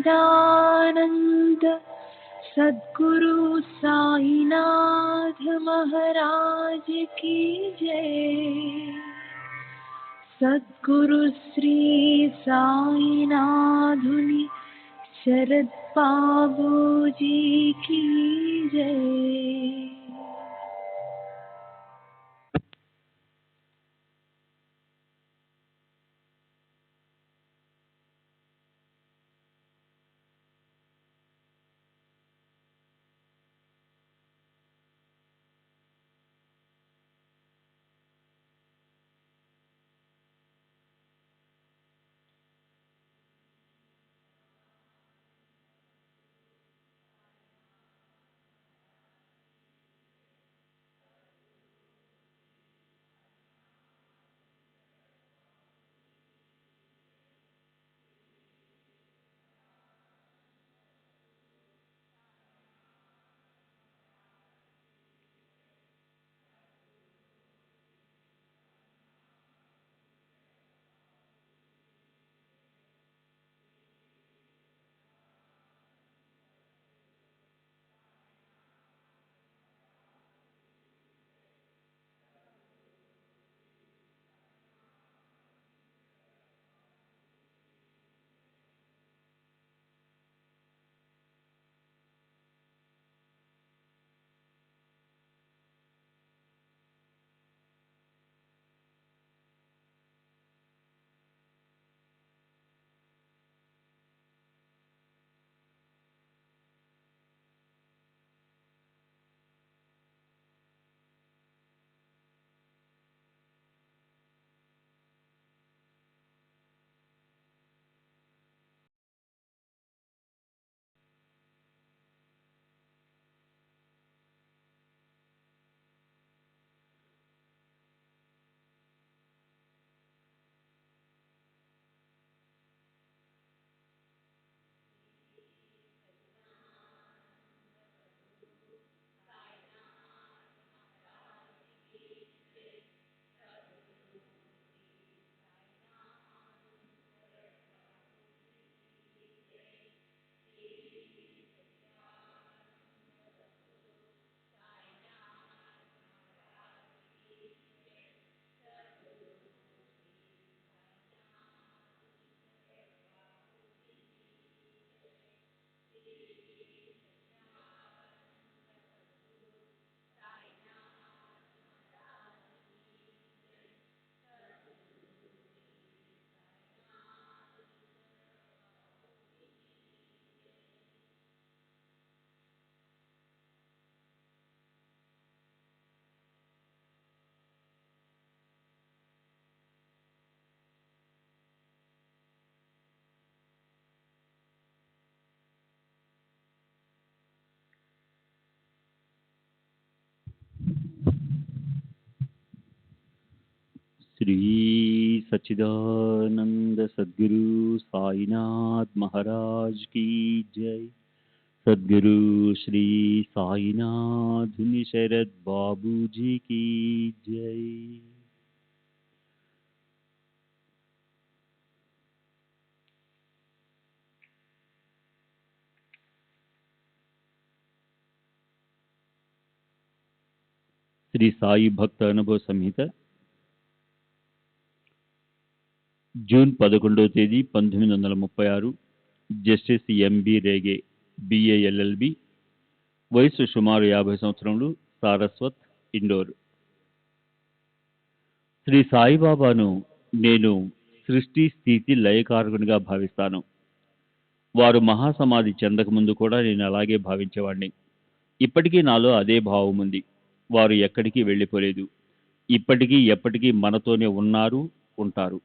सच्चिदानंद सद्गुरु साईनाथ महाराज की जय। सद्गुरु श्री साईनाथुनि शरद बाबूजी की जय। श्री सच्चिदानंद सद्गुरु साईनाथ महाराज की जय। सद्गुरु श्री साईनाथ शरद बाबूजी की जय। శ్రీ సాయి భక్త అనుభవ సంహిత జూన్ 11వ తేదీ 1936, జస్టిస్ ఎంబి రేగే, బిఏ ఎల్ఎల్బి, వయసు సుమారు 50 సంవత్సరములు, సారస్వత్, ఇండోర్. శ్రీ సాయిబాబాను నేను సృష్టి స్థితి లయకారకునిగా భావిస్తాను. వారు మహాసమాధి చెందకముందు కూడా నేను అలాగే భావించేవాడిని. ఇప్పటికీ నాలో అదే భావం ఉంది. వారు ఎక్కడికి వెళ్ళిపోలేదు. ఇప్పటికీ ఎప్పటికీ మనతోనే ఉన్నారు, ఉంటారు.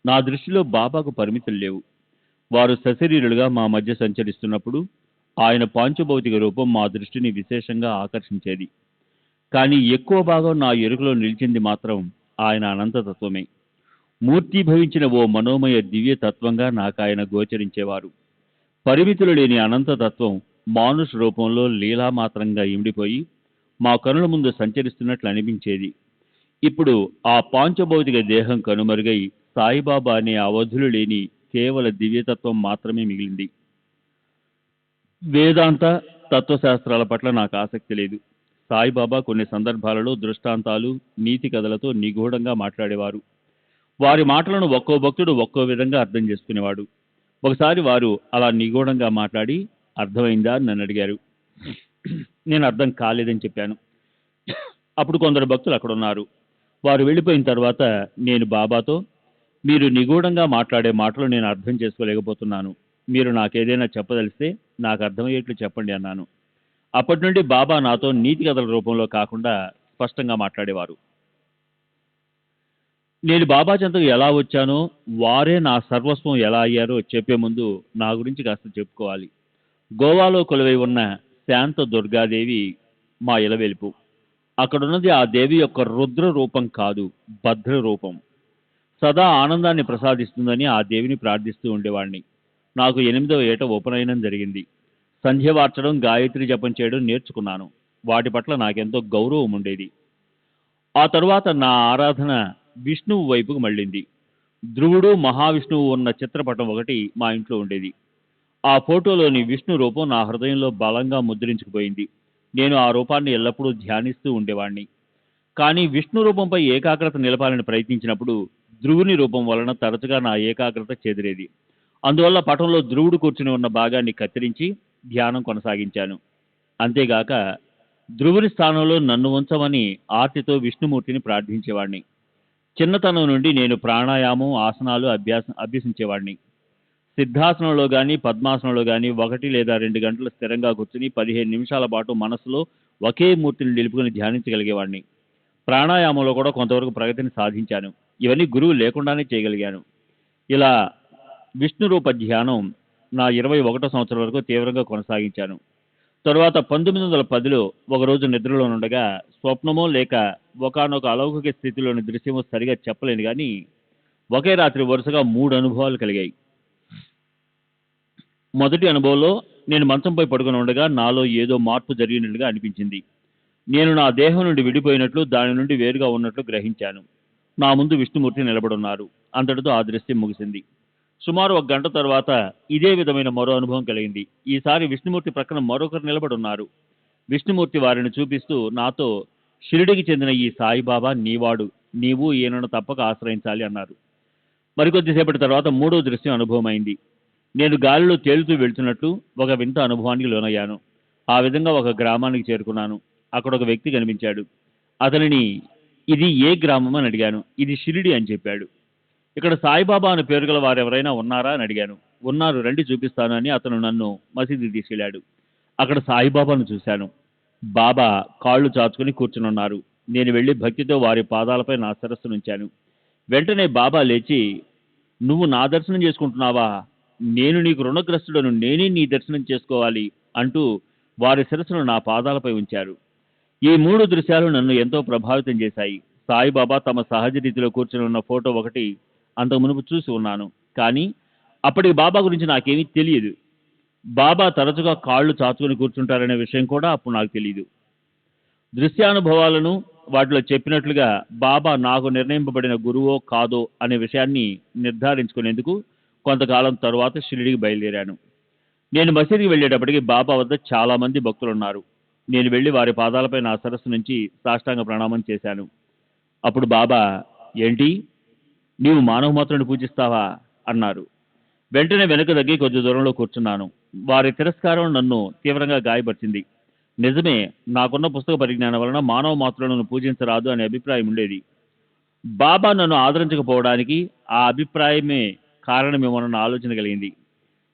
నా దృష్టిలో బాబాకు పరిమితులు లేవు. వారు సశరీరులుగా మా మధ్య సంచరిస్తున్నప్పుడు ఆయన పాంచభౌతిక రూపం మా దృష్టిని విశేషంగా ఆకర్షించేది. కానీ ఎక్కువ భాగం నా ఎరుకలో నిలిచింది మాత్రం ఆయన అనంతతత్వమే. మూర్తీభవించిన ఓ మనోమయ దివ్య తత్వంగా నాకు ఆయన గోచరించేవారు. పరిమితులు లేని అనంతతత్వం మానుష రూపంలో లీలామాత్రంగా ఇమిడిపోయి మా కనుల ముందు సంచరిస్తున్నట్లు అనిపించేది. ఇప్పుడు ఆ పాంచభౌతిక దేహం కనుమరుగై సాయిబాబా అనే అవధులు లేని కేవల దివ్యతత్వం మాత్రమే మిగిలింది. వేదాంత తత్వశాస్త్రాల పట్ల నాకు ఆసక్తి లేదు. సాయిబాబా కొన్ని సందర్భాలలో దృష్టాంతాలు, నీతి కథలతో నిగూఢంగా మాట్లాడేవారు. వారి మాటలను ఒక్కో భక్తుడు ఒక్కో విధంగా అర్థం చేసుకునేవాడు. ఒకసారి వారు అలా నిగూఢంగా మాట్లాడి, అర్థమైందా అని నన్ను అడిగారు. నేను అర్థం కాలేదని చెప్పాను. అప్పుడు కొందరు భక్తులు అక్కడ ఉన్నారు. వారు వెళ్ళిపోయిన తర్వాత నేను బాబాతో, మీరు నిగూఢంగా మాట్లాడే మాటలు నేను అర్థం చేసుకోలేకపోతున్నాను. మీరు నాకేదైనా చెప్పదలిస్తే నాకు అర్థమయ్యేట్లు చెప్పండి అన్నాను. అప్పటి నుండి బాబా నాతో నీతి కథల రూపంలో కాకుండా స్పష్టంగా మాట్లాడేవారు. నేను బాబా చెంతకు ఎలా వచ్చానో, వారే నా సర్వస్వం ఎలా అయ్యారో చెప్పే ముందు నా గురించి కాస్త చెప్పుకోవాలి. గోవాలో కొలువై ఉన్న శాంత దుర్గాదేవి మా ఇలవెలుపు. అక్కడున్నది ఆ దేవి యొక్క రుద్ర రూపం కాదు, భద్ర రూపం. సదా ఆనందాన్ని ప్రసాదిస్తుందని ఆ దేవిని ప్రార్థిస్తూ ఉండేవాడిని. నాకు 8వ ఏట ఉపనయనం జరిగింది. సంధ్య వార్చడం, గాయత్రి జపం చేయడం నేర్చుకున్నాను. వాటి పట్ల నాకెంతో గౌరవం ఉండేది. ఆ తరువాత నా ఆరాధన విష్ణువు వైపుకు మళ్ళింది. ధ్రువుడు, మహావిష్ణువు ఉన్న చిత్రపటం ఒకటి మా ఇంట్లో ఉండేది. ఆ ఫోటోలోని విష్ణు రూపం నా హృదయంలో బలంగా ముద్రించుకుపోయింది. నేను ఆ రూపాన్ని ఎల్లప్పుడూ ధ్యానిస్తూ ఉండేవాణ్ణి. కానీ విష్ణు రూపంపై ఏకాగ్రత నిలపాలని ప్రయత్నించినప్పుడు ధ్రువుని రూపం వలన తరచుగా నా ఏకాగ్రత చెదిరేది. అందువల్ల పటంలో ధ్రువుడు కూర్చుని ఉన్న భాగాన్ని కత్తిరించి ధ్యానం కొనసాగించాను. అంతేగాక ధ్రువుని స్థానంలో నన్ను ఉంచమని ఆర్తితో విష్ణుమూర్తిని ప్రార్థించేవాడిని. చిన్నతనం నుండి నేను ప్రాణాయామం, ఆసనాలు అభ్యసించేవాడిని. సిద్ధాసనంలో కానీ, పద్మాసనంలో కానీ 1 లేదా 2 గంటలు స్థిరంగా కూర్చుని 15 నిమిషాల పాటు మనసులో ఒకే మూర్తిని నిలుపుకొని ధ్యానించగలిగేవాడిని. ప్రాణాయామంలో కూడా కొంతవరకు ప్రగతిని సాధించాను. ఇవన్నీ గురువు లేకుండానే చేయగలిగాను. ఇలా విష్ణు రూప ధ్యానం నా 21వ సంవత్సరం వరకు తీవ్రంగా కొనసాగించాను. తరువాత 1910లో ఒకరోజు నిద్రలో ఉండగా స్వప్నమో లేక ఒకానొక అలౌకిక స్థితిలోని దృశ్యమో సరిగా చెప్పలేను కానీ ఒకే రాత్రి వరుసగా 3 అనుభవాలు కలిగాయి. మొదటి అనుభవంలో నేను మంచంపై పడుకుని ఉండగా నాలో ఏదో మార్పు జరిగినట్లుగా అనిపించింది. నేను నా దేహం నుండి విడిపోయినట్లు, దాని నుండి వేరుగా ఉన్నట్లు గ్రహించాను. నా ముందు విష్ణుమూర్తి నిలబడున్నారు. అంతటితో ఆ దృశ్యం ముగిసింది. సుమారు 1 గంట తర్వాత ఇదే విధమైన మరో అనుభవం కలిగింది. ఈసారి విష్ణుమూర్తి ప్రక్కన మరొకరు నిలబడున్నారు. విష్ణుమూర్తి వారిని చూపిస్తూ నాతో, షిరిడికి చెందిన ఈ సాయిబాబా నీవాడు, నీవు ఈయనను తప్పక ఆశ్రయించాలి అన్నారు. మరికొద్దిసేపటి తర్వాత 3వ దృశ్యం అనుభవమైంది. నేను గాలిలో తేలుతూ వెళ్తున్నట్లు ఒక వింత అనుభవానికి లోనయ్యాను. ఆ విధంగా ఒక గ్రామానికి చేరుకున్నాను. అక్కడ ఒక వ్యక్తి కనిపించాడు. అతనిని ఇది ఏ గ్రామం అని అడిగాను. ఇది షిరిడి అని చెప్పాడు. ఇక్కడ సాయిబాబా అని పేరు గల వారెవరైనా ఉన్నారా అని అడిగాను. ఉన్నారు, రండి చూపిస్తాను అని అతను నన్ను మసీదుకి తీసుకెళ్లాడు. అక్కడ సాయిబాబాను చూశాను. బాబా కాళ్ళు చాచుకుని కూర్చునున్నారు. నేను వెళ్లి భక్తితో వారి పాదాలపై నా శిరస్సు నుంచాను. వెంటనే బాబా లేచి, నువ్వు నా దర్శనం చేసుకుంటున్నావా? నేను నీకు రుణగ్రస్తుడను, నేనే నీ దర్శనం చేసుకోవాలి అంటూ వారి శిరస్సును నా పాదాలపై ఉంచారు. ఈ 3 దృశ్యాలు నన్ను ఎంతో ప్రభావితం చేశాయి. సాయిబాబా తమ సహజ రీతిలో కూర్చుని ఉన్న ఫోటో ఒకటి అంతకు మునుపు చూసి ఉన్నాను. కానీ అప్పటికి బాబా గురించి నాకేమీ తెలియదు. బాబా తరచుగా కాళ్ళు చాచుకొని కూర్చుంటారనే విషయం కూడా అప్పుడు నాకు తెలియదు. దృశ్యానుభవాలను వాటిలో చెప్పినట్లుగా బాబా నాకు నిర్ణయింపబడిన గురువో కాదో అనే విషయాన్ని నిర్ధారించుకునేందుకు కొంతకాలం తరువాత షిరిడికి బయలుదేరాను. నేను మసీదుకి వెళ్ళేటప్పటికి బాబా వద్ద చాలా మంది భక్తులున్నారు. నేను వెళ్ళి వారి పాదాలపై నా శిరస్సు నుంచి సాష్టాంగ ప్రణామం చేశాను. అప్పుడు బాబా, ఏంటి, నీవు మానవ మాత్రుని పూజిస్తావా అన్నారు. వెంటనే వెనక తగ్గి కొద్ది దూరంలో కూర్చున్నాను. వారి తిరస్కారం నన్ను తీవ్రంగా గాయపరిచింది. నిజమే, నాకున్న పుస్తక పరిజ్ఞానం వలన మానవ మాత్రులను పూజించరాదు అనే అభిప్రాయం ఉండేది. బాబా నన్ను ఆదరించకపోవడానికి ఆ అభిప్రాయమే కారణమేమోనన్న ఆలోచన కలిగింది.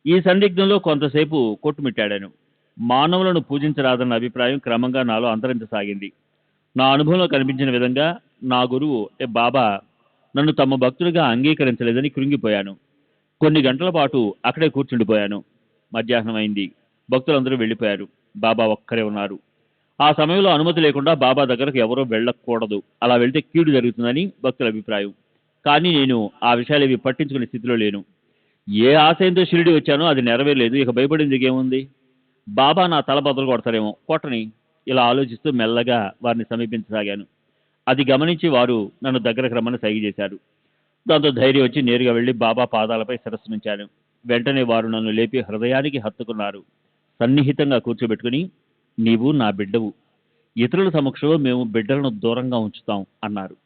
ఈ సందిగ్ధంలో కొంతసేపు కొట్టుమిట్టాడాను. మానవులను పూజించరాదన్న అభిప్రాయం క్రమంగా నాలో అంతరించసాగింది. నా అనుభవంలో కనిపించిన విధంగా నా గురువు బాబా నన్ను తమ భక్తుడిగా అంగీకరించలేదని కృంగిపోయాను. కొన్ని గంటల పాటు అక్కడే కూర్చుండిపోయాను. మధ్యాహ్నం అయింది. భక్తులందరూ వెళ్ళిపోయారు. బాబా ఒక్కరే ఉన్నారు. ఆ సమయంలో అనుమతి లేకుండా బాబా దగ్గరకు ఎవరూ వెళ్ళకూడదు, అలా వెళ్తే కీడు జరుగుతుందని భక్తుల అభిప్రాయం. కానీ నేను ఆ విషయాలు పట్టించుకునే స్థితిలో లేను. ఏ ఆశయంతో షిరిడి వచ్చానో అది నెరవేరలేదు. ఇక భయపడింది ఏముంది? బాబా నా తల బద్దలు కొడతారేమో, కొట్టని, ఇలా ఆలోచిస్తూ మెల్లగా వారిని సమీపించసాగాను. అది గమనించి వారు నన్ను దగ్గరకు రమ్మని సైగ చేశారు. దాంతో ధైర్యం వచ్చి నేరుగా వెళ్ళి బాబా పాదాలపై శిరస్సు నుంచాను. వెంటనే వారు నన్ను లేపి హృదయానికి హత్తుకున్నారు. సన్నిహితంగా కూర్చోబెట్టుకుని, నీవు నా బిడ్డవు, ఇతరుల సమక్షంలో మేము బిడ్డలను దూరంగా ఉంచుతాం అన్నారు.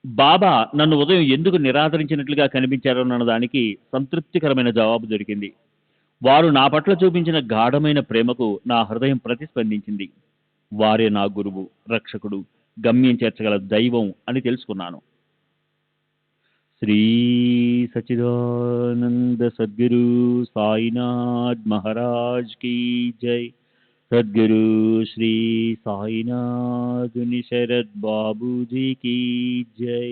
బాబా నన్ను ఉదయం ఎందుకు నిరాదరించినట్లుగా కనిపించారోనన్న దానికి సంతృప్తికరమైన జవాబు దొరికింది. వారు నా పట్ల చూపించిన గాఢమైన ప్రేమకు నా హృదయం ప్రతిస్పందించింది. వారే నా గురువు, రక్షకుడు, గమ్యం చేర్చగల దైవం అని తెలుసుకున్నాను. శ్రీ సచిదానంద సద్గురు సాయినాథ్ మహారాజ్ కీ జై. సద్గురు శ్రీ సాయినాథుని శరద్ బాబూజీ కీ జై.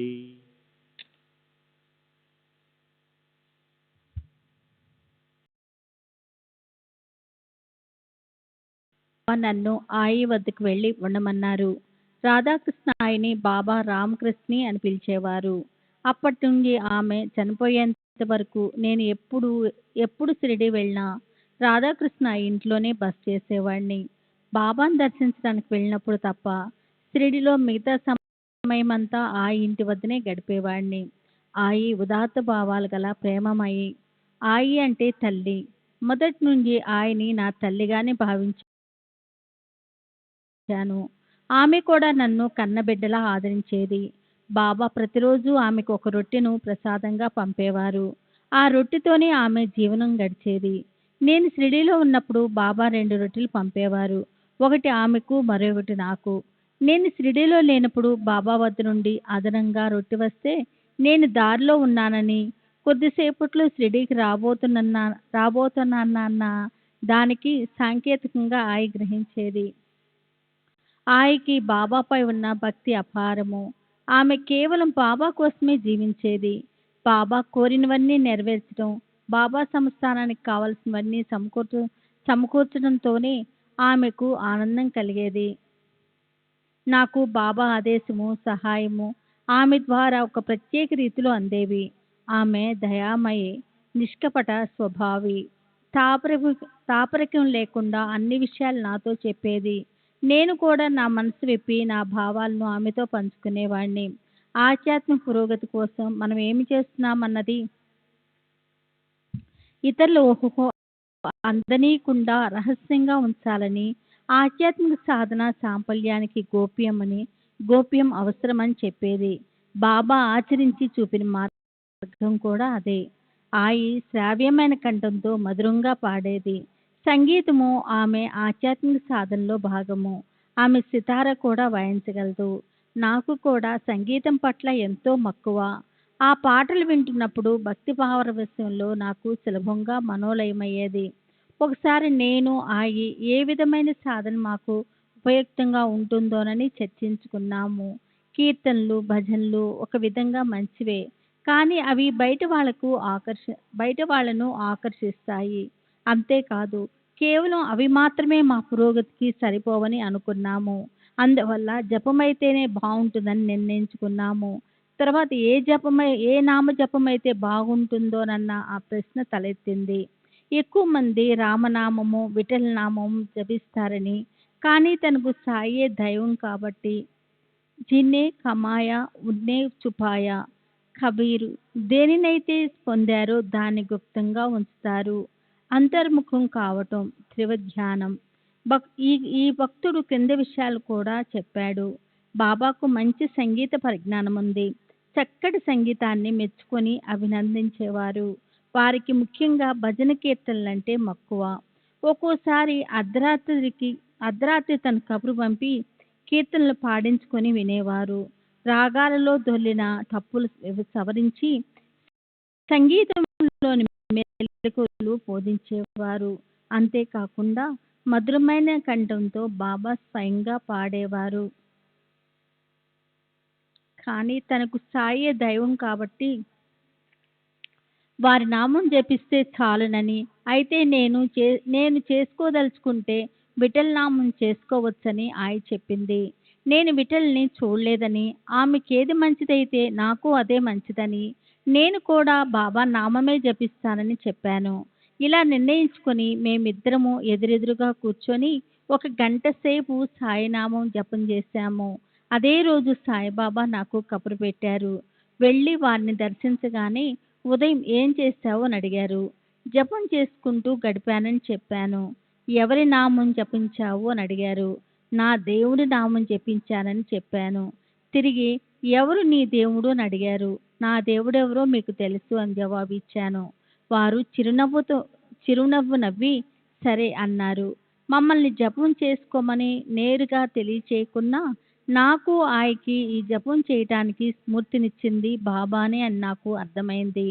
నన్ను ఆయి వద్దకు వెళ్ళి ఉండమన్నారు. రాధాకృష్ణ ఆయిని బాబా రామకృష్ణి అని పిలిచేవారు. అప్పటి నుండి ఆమె చనిపోయేంత వరకు నేను ఎప్పుడు షిరిడి వెళ్ళినా రాధాకృష్ణ ఇంట్లోనే బస చేసేవాడిని. బాబాను దర్శించడానికి వెళ్ళినప్పుడు తప్ప షిరిడిలో మిగతా సమయమంతా ఆ ఇంటి వద్దనే గడిపేవాడిని. ఆయి ఉదాత్త భావాలు గల ప్రేమమయి. ఆయి అంటే తల్లి. మొదటి నుంచి ఆయిని నా తల్లిగానే భావించాను. ఆమె కూడా నన్ను కన్నబిడ్డలా ఆదరించేది. బాబా ప్రతిరోజు ఆమెకు ఒక రొట్టెను ప్రసాదంగా పంపేవారు. ఆ రొట్టెతోనే ఆమె జీవనం గడిచేది. నేను షిరిడీలో ఉన్నప్పుడు బాబా 2 రొట్టెలు పంపేవారు. ఒకటి ఆమెకు, మరొకటి నాకు. నేను షిరిడీలో లేనప్పుడు బాబా వద్ద నుండి అదనంగా రొట్టె వస్తే నేను దారిలో ఉన్నానని, కొద్దిసేపట్లో షిరిడీకి రాబోతున్నానన్న దానికి సాంకేతికంగా ఆయి గ్రహించేది. ఆయికి బాబాపై ఉన్న భక్తి అపారము. ఆమె కేవలం బాబా కోసమే జీవించేది. బాబా కోరినవన్నీ నెరవేర్చడం, బాబా సంస్థానానికి కావలసినవన్నీ సమకూర్చడంతోనే ఆమెకు ఆనందం కలిగేది. నాకు బాబా ఆదేశము, సహాయము ఆమె ద్వారా ఒక ప్రత్యేక రీతిలో అందేవి. ఆమె దయామయి, నిష్కపట స్వభావి, తాపరికం లేకుండా అన్ని విషయాలు నాతో చెప్పేది. నేను కూడా నా మనసు విప్పి నా భావాలను ఆమెతో పంచుకునేవాడిని. ఆధ్యాత్మిక పురోగతి కోసం మనం ఏమి చేస్తున్నామన్నది ఇతరుల ఊహకు అందనీయకుండా రహస్యంగా ఉంచాలని, ఆధ్యాత్మిక సాధన సాంపల్యానికి గోప్యం అవసరమని చెప్పేది. బాబా ఆచరించి చూపిన మార్గం కూడా అదే. ఆయి శ్రావ్యమైన కంఠంతో మధురంగా పాడేది. సంగీతము ఆమె ఆధ్యాత్మిక సాధనలో భాగము. ఆమె సితార కూడా వాయించగలదు. నాకు కూడా సంగీతం పట్ల ఎంతో మక్కువ. ఆ పాటలు వింటున్నప్పుడు భక్తి భావరవస్యంలో నాకు సులభంగా మనోలయమయ్యేది. ఒకసారి నేను ఆయి ఏ విధమైన సాధన మాకు ఉపయుక్తంగా ఉంటుందోనని చర్చించుకున్నాము. కీర్తనలు, భజనలు ఒక విధంగా మంచివే, కానీ అవి బయట వాళ్ళను ఆకర్షిస్తాయి. అంతేకాదు, కేవలం అవి మాత్రమే మా పురోగతికి సరిపోవని అనుకున్నాము. అందువల్ల జపమైతేనే బాగుంటుందని నిర్ణయించుకున్నాము. తర్వాత ఏ నామ జపమైతే బాగుంటుందోనన్న ఆ ప్రశ్న తలెత్తింది. ఎక్కువ మంది రామనామము, విఠలనామము జపిస్తారని, కానీ తనకు సాయే దైవం కాబట్టి జిన్నే కమాయా ఉన్నే చుపాయా, కబీరు దేనినైతే పొందారో దాన్ని గుప్తంగా ఉంచుతారు. అంతర్ముఖం కావటం, త్రివధ్యానం. ఈ భక్తుడు కింద విషయాలు కూడా చెప్పాడు. బాబాకు మంచి సంగీత పరిజ్ఞానం ఉంది. చక్కటి సంగీతాన్ని మెచ్చుకొని అభినందించేవారు. వారికి ముఖ్యంగా భజన కీర్తనలంటే మక్కువ. ఒక్కోసారి అర్ధరాత్రి తన కబురు పంపి కీర్తనలు పాడించుకొని వినేవారు. రాగాలలో దొర్లిన తప్పులు సవరించి సంగీతంలోని మెలకువలు బోధించేవారు. అంతేకాకుండా మధురమైన కంఠంతో బాబా స్వయంగా పాడేవారు. కానీ తనకు సాయే దైవం కాబట్టి వారి నామం జపిస్తే చాలునని, అయితే నేను చేసుకోదలుచుకుంటే విఠల్ నామం చేసుకోవచ్చని ఆయి చెప్పింది. నేను విఠల్ని చూడలేదని, ఆమెకేది మంచిదైతే నాకు అదే మంచిదని, నేను కూడా బాబా నామమే జపిస్తానని చెప్పాను. ఇలా నిర్ణయించుకొని మేమిద్దరము ఎదురెదురుగా కూర్చొని 1 గంట సేపు సాయినామం జపం చేశాము. అదే రోజు సాయిబాబా నాకు కబురు పెట్టారు. వెళ్ళి వారిని దర్శించగానే ఉదయం ఏం చేశావు అని అడిగారు. జపం చేసుకుంటూ గడిపానని చెప్పాను. ఎవరి నామం జపించావు అని అడిగారు. నా దేవుడి నామం జపించానని చెప్పాను. తిరిగి ఎవరు నీ దేవుడు అని అడిగారు. నా దేవుడెవరో మీకు తెలుసు అని జవాబిచ్చాను. వారు చిరునవ్వు నవ్వి సరే అన్నారు. మమ్మల్ని జపం చేసుకోమని నేరుగా తెలియచేయకున్నా నాకు ఆయనకి ఈ జపం చేయటానికి స్ఫూర్తినిచ్చింది బాబానే అని నాకు అర్థమైంది.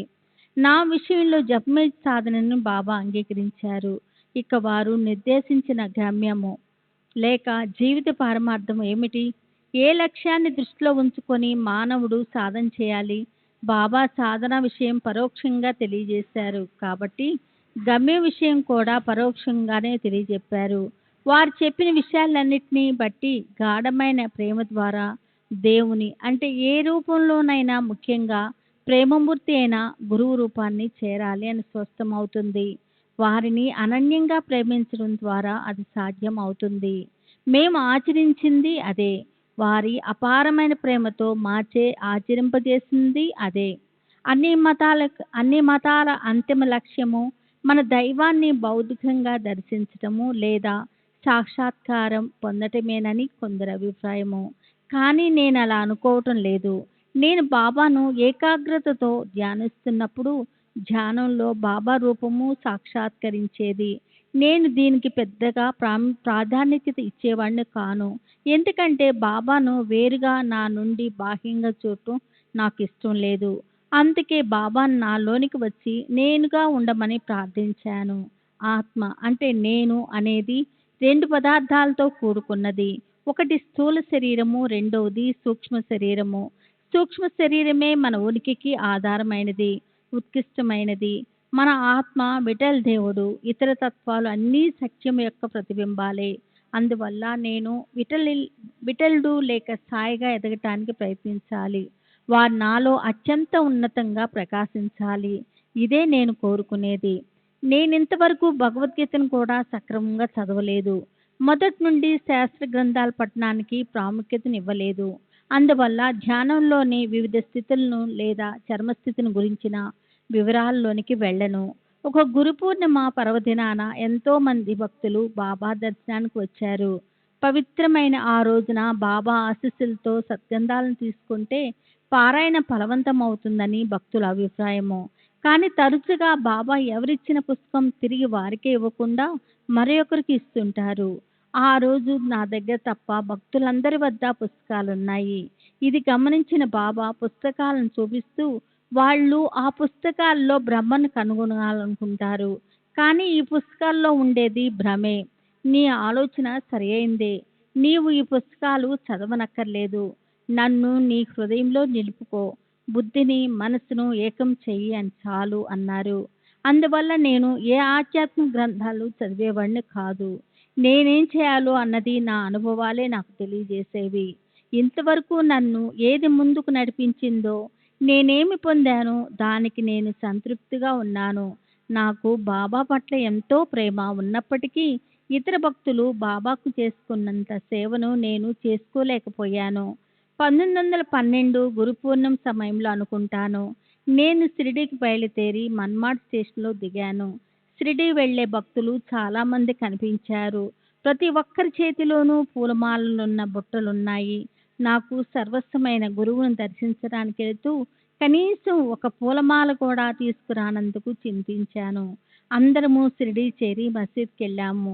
నా విషయంలో జపమే సాధనను బాబా అంగీకరించారు. ఇక వారు నిర్దేశించిన గమ్యము లేక జీవిత పరమార్థం ఏమిటి? ఏ లక్ష్యాన్ని దృష్టిలో ఉంచుకొని మానవుడు సాధన చేయాలి? బాబా సాధన విషయం పరోక్షంగా తెలియజేశారు కాబట్టి గమ్య విషయం కూడా పరోక్షంగానే తెలియజెప్పారు. వారు చెప్పిన విషయాలన్నిటినీ బట్టి గాఢమైన ప్రేమ ద్వారా దేవుని అంటే ఏ రూపంలోనైనా ముఖ్యంగా ప్రేమమూర్తి అయిన గురువు రూపాన్ని చేరాలి అని స్పష్టమవుతుంది. వారిని అనన్యంగా ప్రేమించడం ద్వారా అది సాధ్యం అవుతుంది. మేము ఆచరించింది అదే. వారి అపారమైన ప్రేమతో మాచే ఆచరింపజేసింది అదే. అన్ని మతాల అంతిమ లక్ష్యము మన దైవాన్ని బౌద్ధికంగా దర్శించటము లేదా సాక్షాత్కారం పొందటమేనని కొందరి అభిప్రాయము. కానీ నేను అలా అనుకోవటం లేదు. నేను బాబాను ఏకాగ్రతతో ధ్యానిస్తున్నప్పుడు ధ్యానంలో బాబా రూపము సాక్షాత్కరించేది. నేను దీనికి పెద్దగా ప్రాధాన్యత ఇచ్చేవాడిని కాను. ఎందుకంటే బాబాను వేరుగా నా నుండి బాహ్యంగా చూడటం నాకు ఇష్టం లేదు. అందుకే బాబాను నాలోనికి వచ్చి నేనుగా ఉండమని ప్రార్థించాను. ఆత్మ అంటే నేను అనేది 2 పదార్థాలతో కూడుకున్నది. ఒకటి స్థూల శరీరము, రెండవది సూక్ష్మ శరీరము. సూక్ష్మ శరీరమే మన ఉనికికి ఆధారమైనది, ఉత్కృష్టమైనది. మన ఆత్మ విఠల్ దేవుడు, ఇతర తత్వాలు అన్నీ సత్యం యొక్క ప్రతిబింబాలే. అందువల్ల నేను విఠలుడు లేక సాయిగా ఎదగటానికి ప్రయత్నించాలి. వారు నాలో అత్యంత ఉన్నతంగా ప్రకాశించాలి. ఇదే నేను కోరుకునేది. నేనింతవరకు భగవద్గీతను కూడా సక్రమంగా చదవలేదు. మొదటి నుండి శాస్త్ర గ్రంథాల పఠనానికి ప్రాముఖ్యతనివ్వలేదు. అందువల్ల ధ్యానంలోని వివిధ స్థితులను లేదా చర్మస్థితిని గురించిన వివరాల్లోనికి వెళ్ళను. ఒక గురు పూర్ణిమ పర్వదినాన ఎంతో మంది భక్తులు బాబా దర్శనానికి వచ్చారు. పవిత్రమైన ఆ రోజున బాబా ఆశీస్సులతో సద్గంధాలను తీసుకుంటే పారాయణ ఫలవంతం అవుతుందని భక్తుల అభిప్రాయము. కానీ తరచుగా బాబా ఎవరిచ్చిన పుస్తకం తిరిగి వారికే ఇవ్వకుండా మరొకరికి ఇస్తుంటారు. ఆ రోజు నా దగ్గర తప్ప భక్తులందరి వద్ద పుస్తకాలున్నాయి. ఇది గమనించిన బాబా పుస్తకాలను చూపిస్తూ వాళ్ళు ఆ పుస్తకాల్లో బ్రహ్మను కనుగొనాలనుకుంటారు. కానీ ఈ పుస్తకాల్లో ఉండేది భ్రమే. నీ ఆలోచన సరియైందే. నీవు ఈ పుస్తకాలు చదవనక్కర్లేదు. నన్ను నీ హృదయంలో నిలుపుకో. బుద్ధిని మనసును ఏకం చెయ్యి అని చాలు అన్నారు. అందువల్ల నేను ఏ ఆధ్యాత్మిక గ్రంథాలు చదివేవాడిని కాదు. నేనేం చేయాలో అన్నది నా అనుభవాలే నాకు తెలియజేసేవి. ఇంతవరకు నన్ను ఏది ముందుకు నడిపించిందో, నేనేమి పొందానో దానికి నేను సంతృప్తిగా ఉన్నాను. నాకు బాబా పట్ల ఎంతో ప్రేమ ఉన్నప్పటికీ ఇతర భక్తులు బాబాకు చేసుకున్నంత సేవను నేను చేసుకోలేకపోయాను. 1912 గురు పూర్ణిమ సమయంలో అనుకుంటాను. నేను షిరిడీకి బయలుదేరి మన్మాడ్ స్టేషన్లో దిగాను. షిరిడీ వెళ్లే భక్తులు చాలామంది కనిపించారు. ప్రతి ఒక్కరి చేతిలోనూ పూలమాలలున్న బుట్టలున్నాయి. నాకు సర్వస్వమైన గురువును దర్శించడానికి వెళుతూ కనీసం ఒక పూలమాల కూడా తీసుకురానందుకు చింతించాను. అందరము షిరిడీ చేరి మసీద్కి వెళ్ళాము.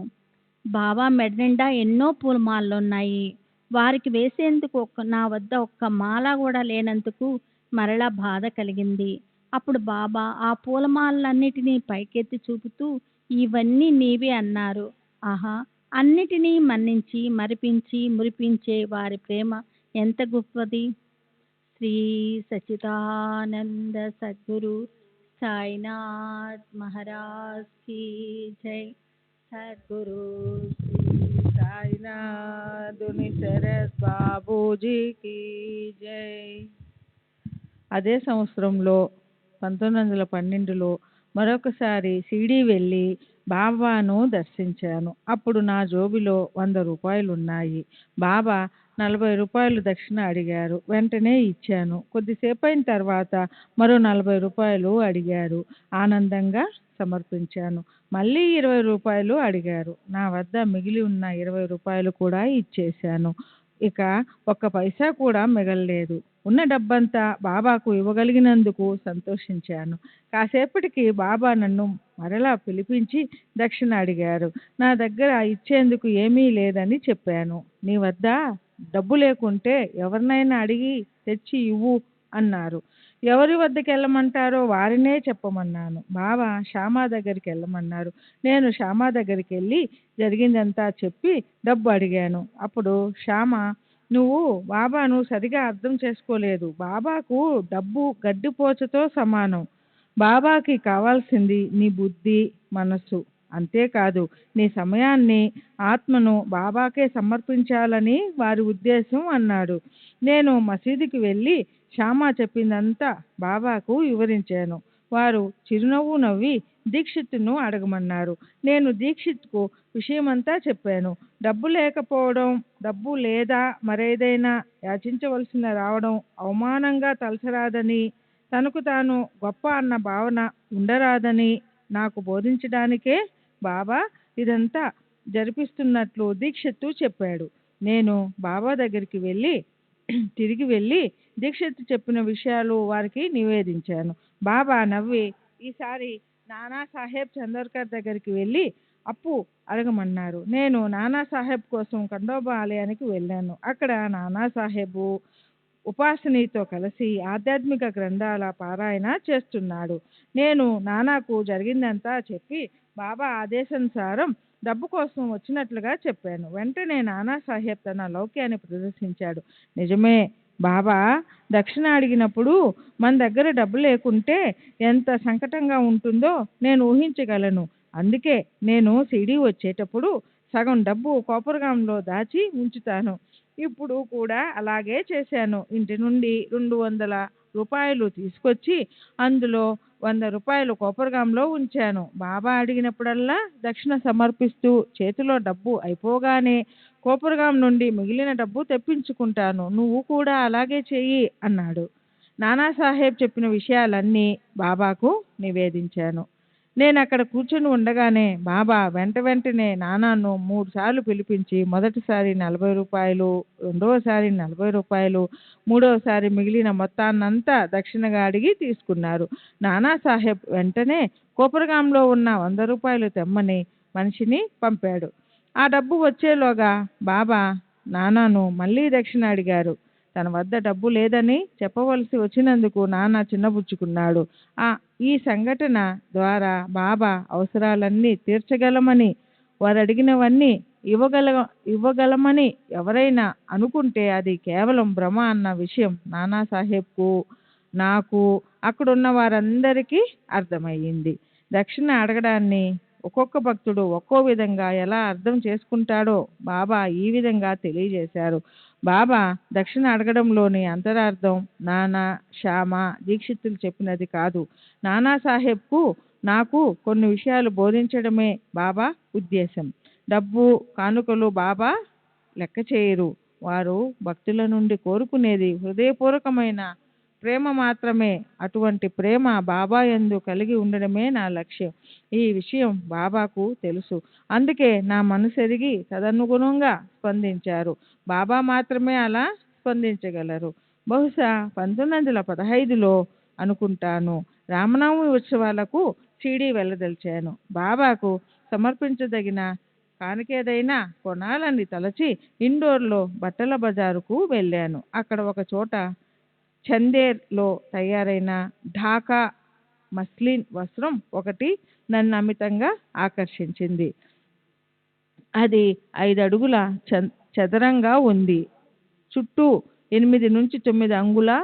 బాబా మెడ నిండా ఎన్నో పూలమాలలున్నాయి. వారికి వేసేందుకు నా వద్ద ఒక్క మాల కూడా లేనందుకు మరలా బాధ కలిగింది. అప్పుడు బాబా ఆ పూలమాలన్నిటినీ పైకెత్తి చూపుతూ ఇవన్నీ నీవే అన్నారు. ఆహా! అన్నిటినీ మన్నించి మరిపించి మురిపించే వారి ప్రేమ ఎంత గొప్పది. శ్రీ సచ్చిదానంద సద్గురు సాయినాథ్ మహారాజ్ కీ జై. సద్గురు శ్రీ సాయినాథుని శరత్ బాబూజీకి జై. అదే సంవత్సరంలో 1912లో మరొకసారి షిరిడీ వెళ్ళి బాబాను దర్శించాను. అప్పుడు నా జోబిలో 100 రూపాయలు ఉన్నాయి. బాబా రూ. 40 దక్షిణ అడిగారు. వెంటనే ఇచ్చాను. కొద్దిసేపు అయిన తర్వాత మరో రూ. 40 అడిగారు. ఆనందంగా సమర్పించాను. మళ్ళీ రూ. 20 అడిగారు. నా వద్ద మిగిలి ఉన్న రూ. 20 కూడా ఇచ్చేశాను. ఇక ఒక్క పైసా కూడా మిగలలేదు. ఉన్న డబ్బంతా బాబాకు ఇవ్వగలిగినందుకు సంతోషించాను. కాసేపటికి బాబా నన్ను మరలా పిలిపించి దక్షిణ అడిగారు. నా దగ్గర ఇచ్చేందుకు ఏమీ లేదని చెప్పాను. నీ వద్ద డబ్బు లేకుంటే ఎవరినైనా అడిగి తెచ్చి ఇవ్వు అన్నారు. ఎవరి వద్దకు వెళ్ళమంటారో వారినే చెప్పమన్నాను. బాబా శ్యామా దగ్గరికి వెళ్ళమన్నారు. నేను శ్యామా దగ్గరికి వెళ్ళి జరిగిందంతా చెప్పి డబ్బు అడిగాను. అప్పుడు శ్యామ, నువ్వు బాబాను సరిగా అర్థం చేసుకోలేదు. బాబాకు డబ్బు గడ్డిపోచతో సమానం. బాబాకి కావాల్సింది నీ బుద్ధి, మనస్సు. అంతేకాదు నీ సమయాన్ని, ఆత్మను బాబాకే సమర్పించాలని వారి ఉద్దేశం అన్నాడు. నేను మసీదుకి వెళ్ళి శ్యామ చెప్పిందంతా బాబాకు వివరించాను. వారు చిరునవ్వు నవ్వి దీక్షిత్తును అడగమన్నారు. నేను దీక్షిత్కు విషయమంతా చెప్పాను. డబ్బు లేకపోవడం, డబ్బు లేదా మరేదైనా యాచించవలసిన రావడం అవమానంగా తలచరాదని, తనకు తాను గొప్ప అన్న భావన ఉండరాదని నాకు బోధించడానికే బాబా ఇదంతా జరిపిస్తున్నట్లు దీక్షిత్తు చెప్పాడు. నేను బాబా దగ్గరికి తిరిగి వెళ్ళి దీక్షిత్తు చెప్పిన విషయాలు వారికి నివేదించాను. బాబా నవ్వి, ఈసారి నానాసాహెబ్ చందోర్కర్ దగ్గరికి వెళ్ళి అప్పు అడగమన్నారు. నేను నానాసాహెబ్ కోసం ఖండోబా ఆలయానికి వెళ్ళాను. అక్కడ నానాసాహెబు ఉపాసనీతో కలిసి ఆధ్యాత్మిక గ్రంథాల పారాయణ చేస్తున్నాడు. నేను నానాకు జరిగిందంతా చెప్పి బాబా ఆదేశానుసారం డబ్బు కోసం వచ్చినట్లుగా చెప్పాను. వెంటనే నానాసాహెబ్ తన లౌక్యాన్ని ప్రదర్శించాడు. నిజమే, బాబా దక్షిణ అడిగినప్పుడు మన దగ్గర డబ్బు లేకుంటే ఎంత సంకటంగా ఉంటుందో నేను ఊహించగలను. అందుకే నేను సిడి వచ్చేటప్పుడు సగం డబ్బు కోపరగాంలో దాచి ఉంచుతాను. ఇప్పుడు కూడా అలాగే చేశాను. ఇంటి నుండి రూ. 200 తీసుకొచ్చి అందులో రూ. 100 కోపరగాంలో ఉంచాను. బాబా అడిగినప్పుడల్లా దక్షిణ సమర్పిస్తూ చేతిలో డబ్బు అయిపోగానే కోపరగాం నుండి మిగిలిన డబ్బు తెప్పించుకుంటాను. నువ్వు కూడా అలాగే చెయ్యి అన్నాడు. నానాసాహెబ్ చెప్పిన విషయాలన్నీ బాబాకు నివేదించాను. నేను అక్కడ కూర్చొని ఉండగానే బాబా వెంటనే నానాను 3 సార్లు పిలిపించి మొదటిసారి రూ. 40, రెండవసారి రూ. 40, మూడవసారి మిగిలిన మొత్తాన్నంతా దక్షిణగా అడిగి తీసుకున్నారు. నానాసాహెబ్ వెంటనే కోపరగాంలో ఉన్న రూ. 100 తెమ్మని మనిషిని పంపాడు. ఆ డబ్బు వచ్చేలోగా బాబా నానాను మళ్ళీ దక్షిణ అడిగారు. తన వద్ద డబ్బు లేదని చెప్పవలసి వచ్చినందుకు నాన్న చిన్నబుచ్చుకున్నాడు. ఈ సంఘటన ద్వారా బాబా అవసరాలన్నీ తీర్చగలమని, వారు అడిగినవన్నీ ఇవ్వగలమని ఎవరైనా అనుకుంటే అది కేవలం భ్రమ అన్న విషయం నానాసాహెబ్కు, నాకు, అక్కడున్న వారందరికీ అర్థమయ్యింది. దక్షిణ అడగడాన్ని ఒక్కొక్క భక్తుడు ఒక్కో విధంగా ఎలా అర్థం చేసుకుంటాడో బాబా ఈ విధంగా తెలియజేశారు. బాబా దక్షిణ అడగడంలోని అంతరార్థం నానా, శ్యామ, దీక్షితులు చెప్పినది కాదు. నానాసాహెబ్కు, నాకు కొన్ని విషయాలు బోధించడమే బాబా ఉద్దేశం. డబ్బు, కానుకలు బాబా లెక్క చేయరు. వారు భక్తుల నుండి కోరుకునేది హృదయపూర్వకమైన ప్రేమ మాత్రమే. అటువంటి ప్రేమ బాబా యందు కలిగి ఉండడమే నా లక్ష్యం. ఈ విషయం బాబాకు తెలుసు. అందుకే నా మనసు ఎరిగి తదనుగుణంగా స్పందించారు. బాబా మాత్రమే అలా స్పందించగలరు. బహుశా 1915లో అనుకుంటాను, రామనవమి ఉత్సవాలకు సిడి వెళ్ళదలిచాను. బాబాకు సమర్పించదగిన కానుకేదైనా కొనాలని తలచి ఇండోర్లో బట్టల బజారుకు వెళ్ళాను. అక్కడ ఒక చోట చందేర్లో తయారైన ఢాకా మస్లిన్ వస్త్రం ఒకటి నన్ను అమితంగా ఆకర్షించింది. అది 5 అడుగుల చదరంగా ఉంది. చుట్టూ 8 నుంచి 9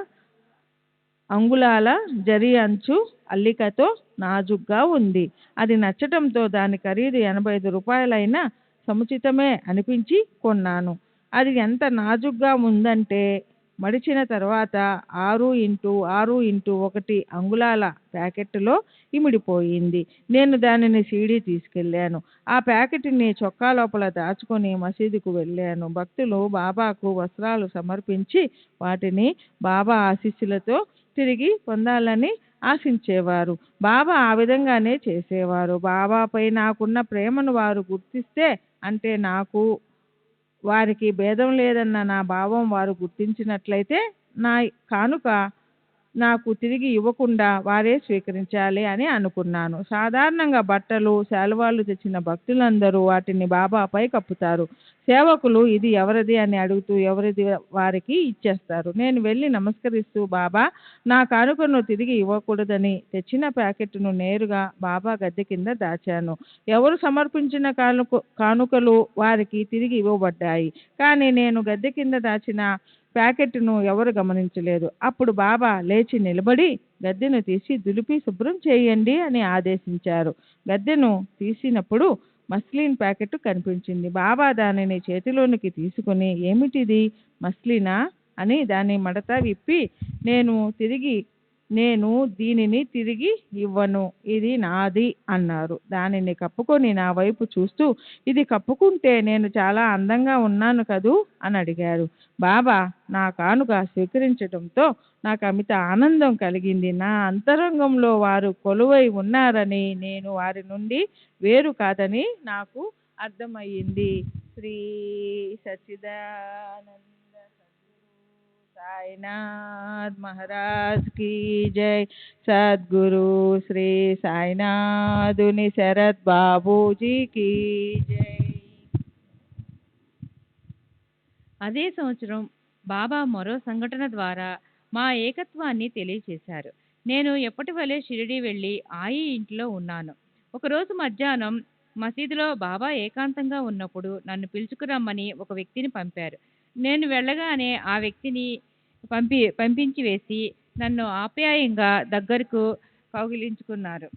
అంగుళాల జరీ అంచు అల్లికతో నాజుగ్గా ఉంది. అది నచ్చటంతో దాని ఖరీదు రూ. 85 అయినా సముచితమే అనిపించి కొన్నాను. అది ఎంత నాజుగ్గా ఉందంటే మడిచిన తర్వాత 6x6x1 అంగుళాల ప్యాకెట్టులో ఇమిడిపోయింది. నేను దానిని సీడీ తీసుకెళ్ళాను. ఆ ప్యాకెట్ని చొక్కా లోపల దాచుకొని మసీదుకు వెళ్ళాను. భక్తులు బాబాకు వస్త్రాలు సమర్పించి వాటిని బాబా ఆశీస్సులతో తిరిగి పొందాలని ఆశించేవారు. బాబా ఆ విధంగానే చేసేవారు. బాబాపై నాకున్న ప్రేమను వారు గుర్తిస్తే, అంటే నాకు వారికి భేదం లేదన్న నా భావం వారు గుర్తించినట్లయితే, నా కానుక నాకు తిరిగి ఇవ్వకుండా వారే స్వీకరించాలి అని అనుకున్నాను. సాధారణంగా బట్టలు, శాలువాలు తెచ్చిన భక్తులందరూ వాటిని బాబాపై కప్పుతారు. సేవకులు ఇది ఎవరిది అని అడుగుతూ ఎవరిది వారికి ఇచ్చేస్తారు. నేను వెళ్ళి నమస్కరిస్తూ, బాబా, నా కానుకను తిరిగి ఇవ్వకూడదని తెచ్చిన ప్యాకెట్ను నేరుగా బాబా గద్దె కింద దాచాను. ఎవరు సమర్పించిన కానుకలు వారికి తిరిగి ఇవ్వబడ్డాయి. కానీ నేను గద్దె కింద దాచిన ప్యాకెట్ను ఎవరు గమనించలేదు. అప్పుడు బాబా లేచి నిలబడి గద్దెను తీసి దులిపి శుభ్రం చేయండి అని ఆదేశించారు. గద్దెను తీసినప్పుడు మస్లిన్ ప్యాకెట్ కనిపించింది. బాబా దానిని చేతిలోనికి తీసుకుని, ఏమిటిది, మస్లినా అని దాని మడత విప్పి, నేను దీనిని తిరిగి ఇవ్వను, ఇది నాది అన్నారు. దానిని కప్పుకొని నా వైపు చూస్తూ, ఇది కప్పుకుంటే నేను చాలా అందంగా ఉన్నాను కదూ అని అడిగారు. బాబా నా కానుక స్వీకరించడంతో నాకు అమిత ఆనందం కలిగింది. నా అంతరంగంలో వారు కొలువై ఉన్నారని, నేను వారి నుండి వేరు కాదని నాకు అర్థమయ్యింది. శ్రీ సచ్చిదానంద సాయినాథ్ మహారాజ్ की जय। सद्गुरु श्री साईनाथुनि शरद बाबूजी की जय। అదే సంవత్సరం బాబా మరో సంఘటన ద్వారా మా ఏకత్వాన్ని తెలియచేశారు. నేను ఎప్పటి వలె షిరిడీ వెళ్ళి ఆయి ఇంట్లో ఉన్నాను. ఒకరోజు మధ్యాహ్నం మసీదులో బాబా ఏకాంతంగా ఉన్నప్పుడు నన్ను పిలుచుకురమ్మని ఒక వ్యక్తిని పంపారు. నేను వెళ్ళగానే ఆ వ్యక్తిని పంపించి వేసి నన్ను ఆప్యాయంగా దగ్గరకు కౌగిలించుకున్నారు.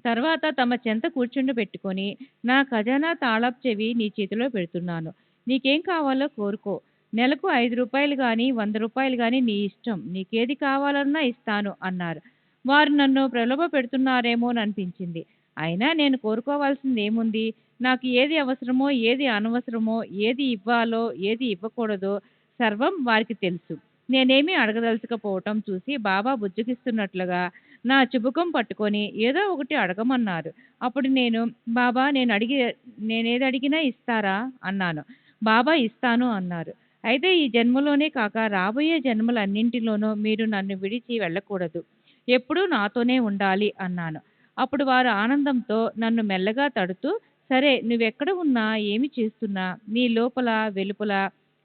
తర్వాత తమ చెంత కూర్చుండబెట్టుకొని, నా ఖజానా తాళపు చెవి నీ చేతిలో పెడుతున్నాను, నీకేం కావాలో కోరుకో, నెలకు 5 రూపాయలు కానీ 100 రూపాయలు కానీ నీ ఇష్టం, నీకేది కావాలన్నా ఇస్తాను అన్నారు. వారు నన్ను ప్రలోభ పెడుతున్నారేమో అనిపించింది. అయినా నేను కోరుకోవాల్సింది ఏముంది? నాకు ఏది అవసరమో ఏది అనవసరమో, ఏది ఇవ్వాలో ఏది ఇవ్వకూడదో సర్వం వారికి తెలుసు. నేనేమీ అడగదలుచుకపోవటం చూసి బాబా బుజ్జగిస్తున్నట్లుగా నా చుబుకం పట్టుకొని ఏదో ఒకటి అడగమన్నారు. అప్పుడు నేను, బాబా నేనేది అడిగినా ఇస్తారా అన్నాను. బాబా ఇస్తాను అన్నారు. అయితే ఈ జన్మలోనే కాక రాబోయే జన్మలన్నింటిలోనూ మీరు నన్ను విడిచి వెళ్ళకూడదు, ఎప్పుడూ నాతోనే ఉండాలి అన్నాను. అప్పుడు వారు ఆనందంతో నన్ను మెల్లగా తడుతూ, సరే, నువ్వెక్కడ ఉన్నా ఏమి చేస్తున్నా నీ లోపల వెలుపల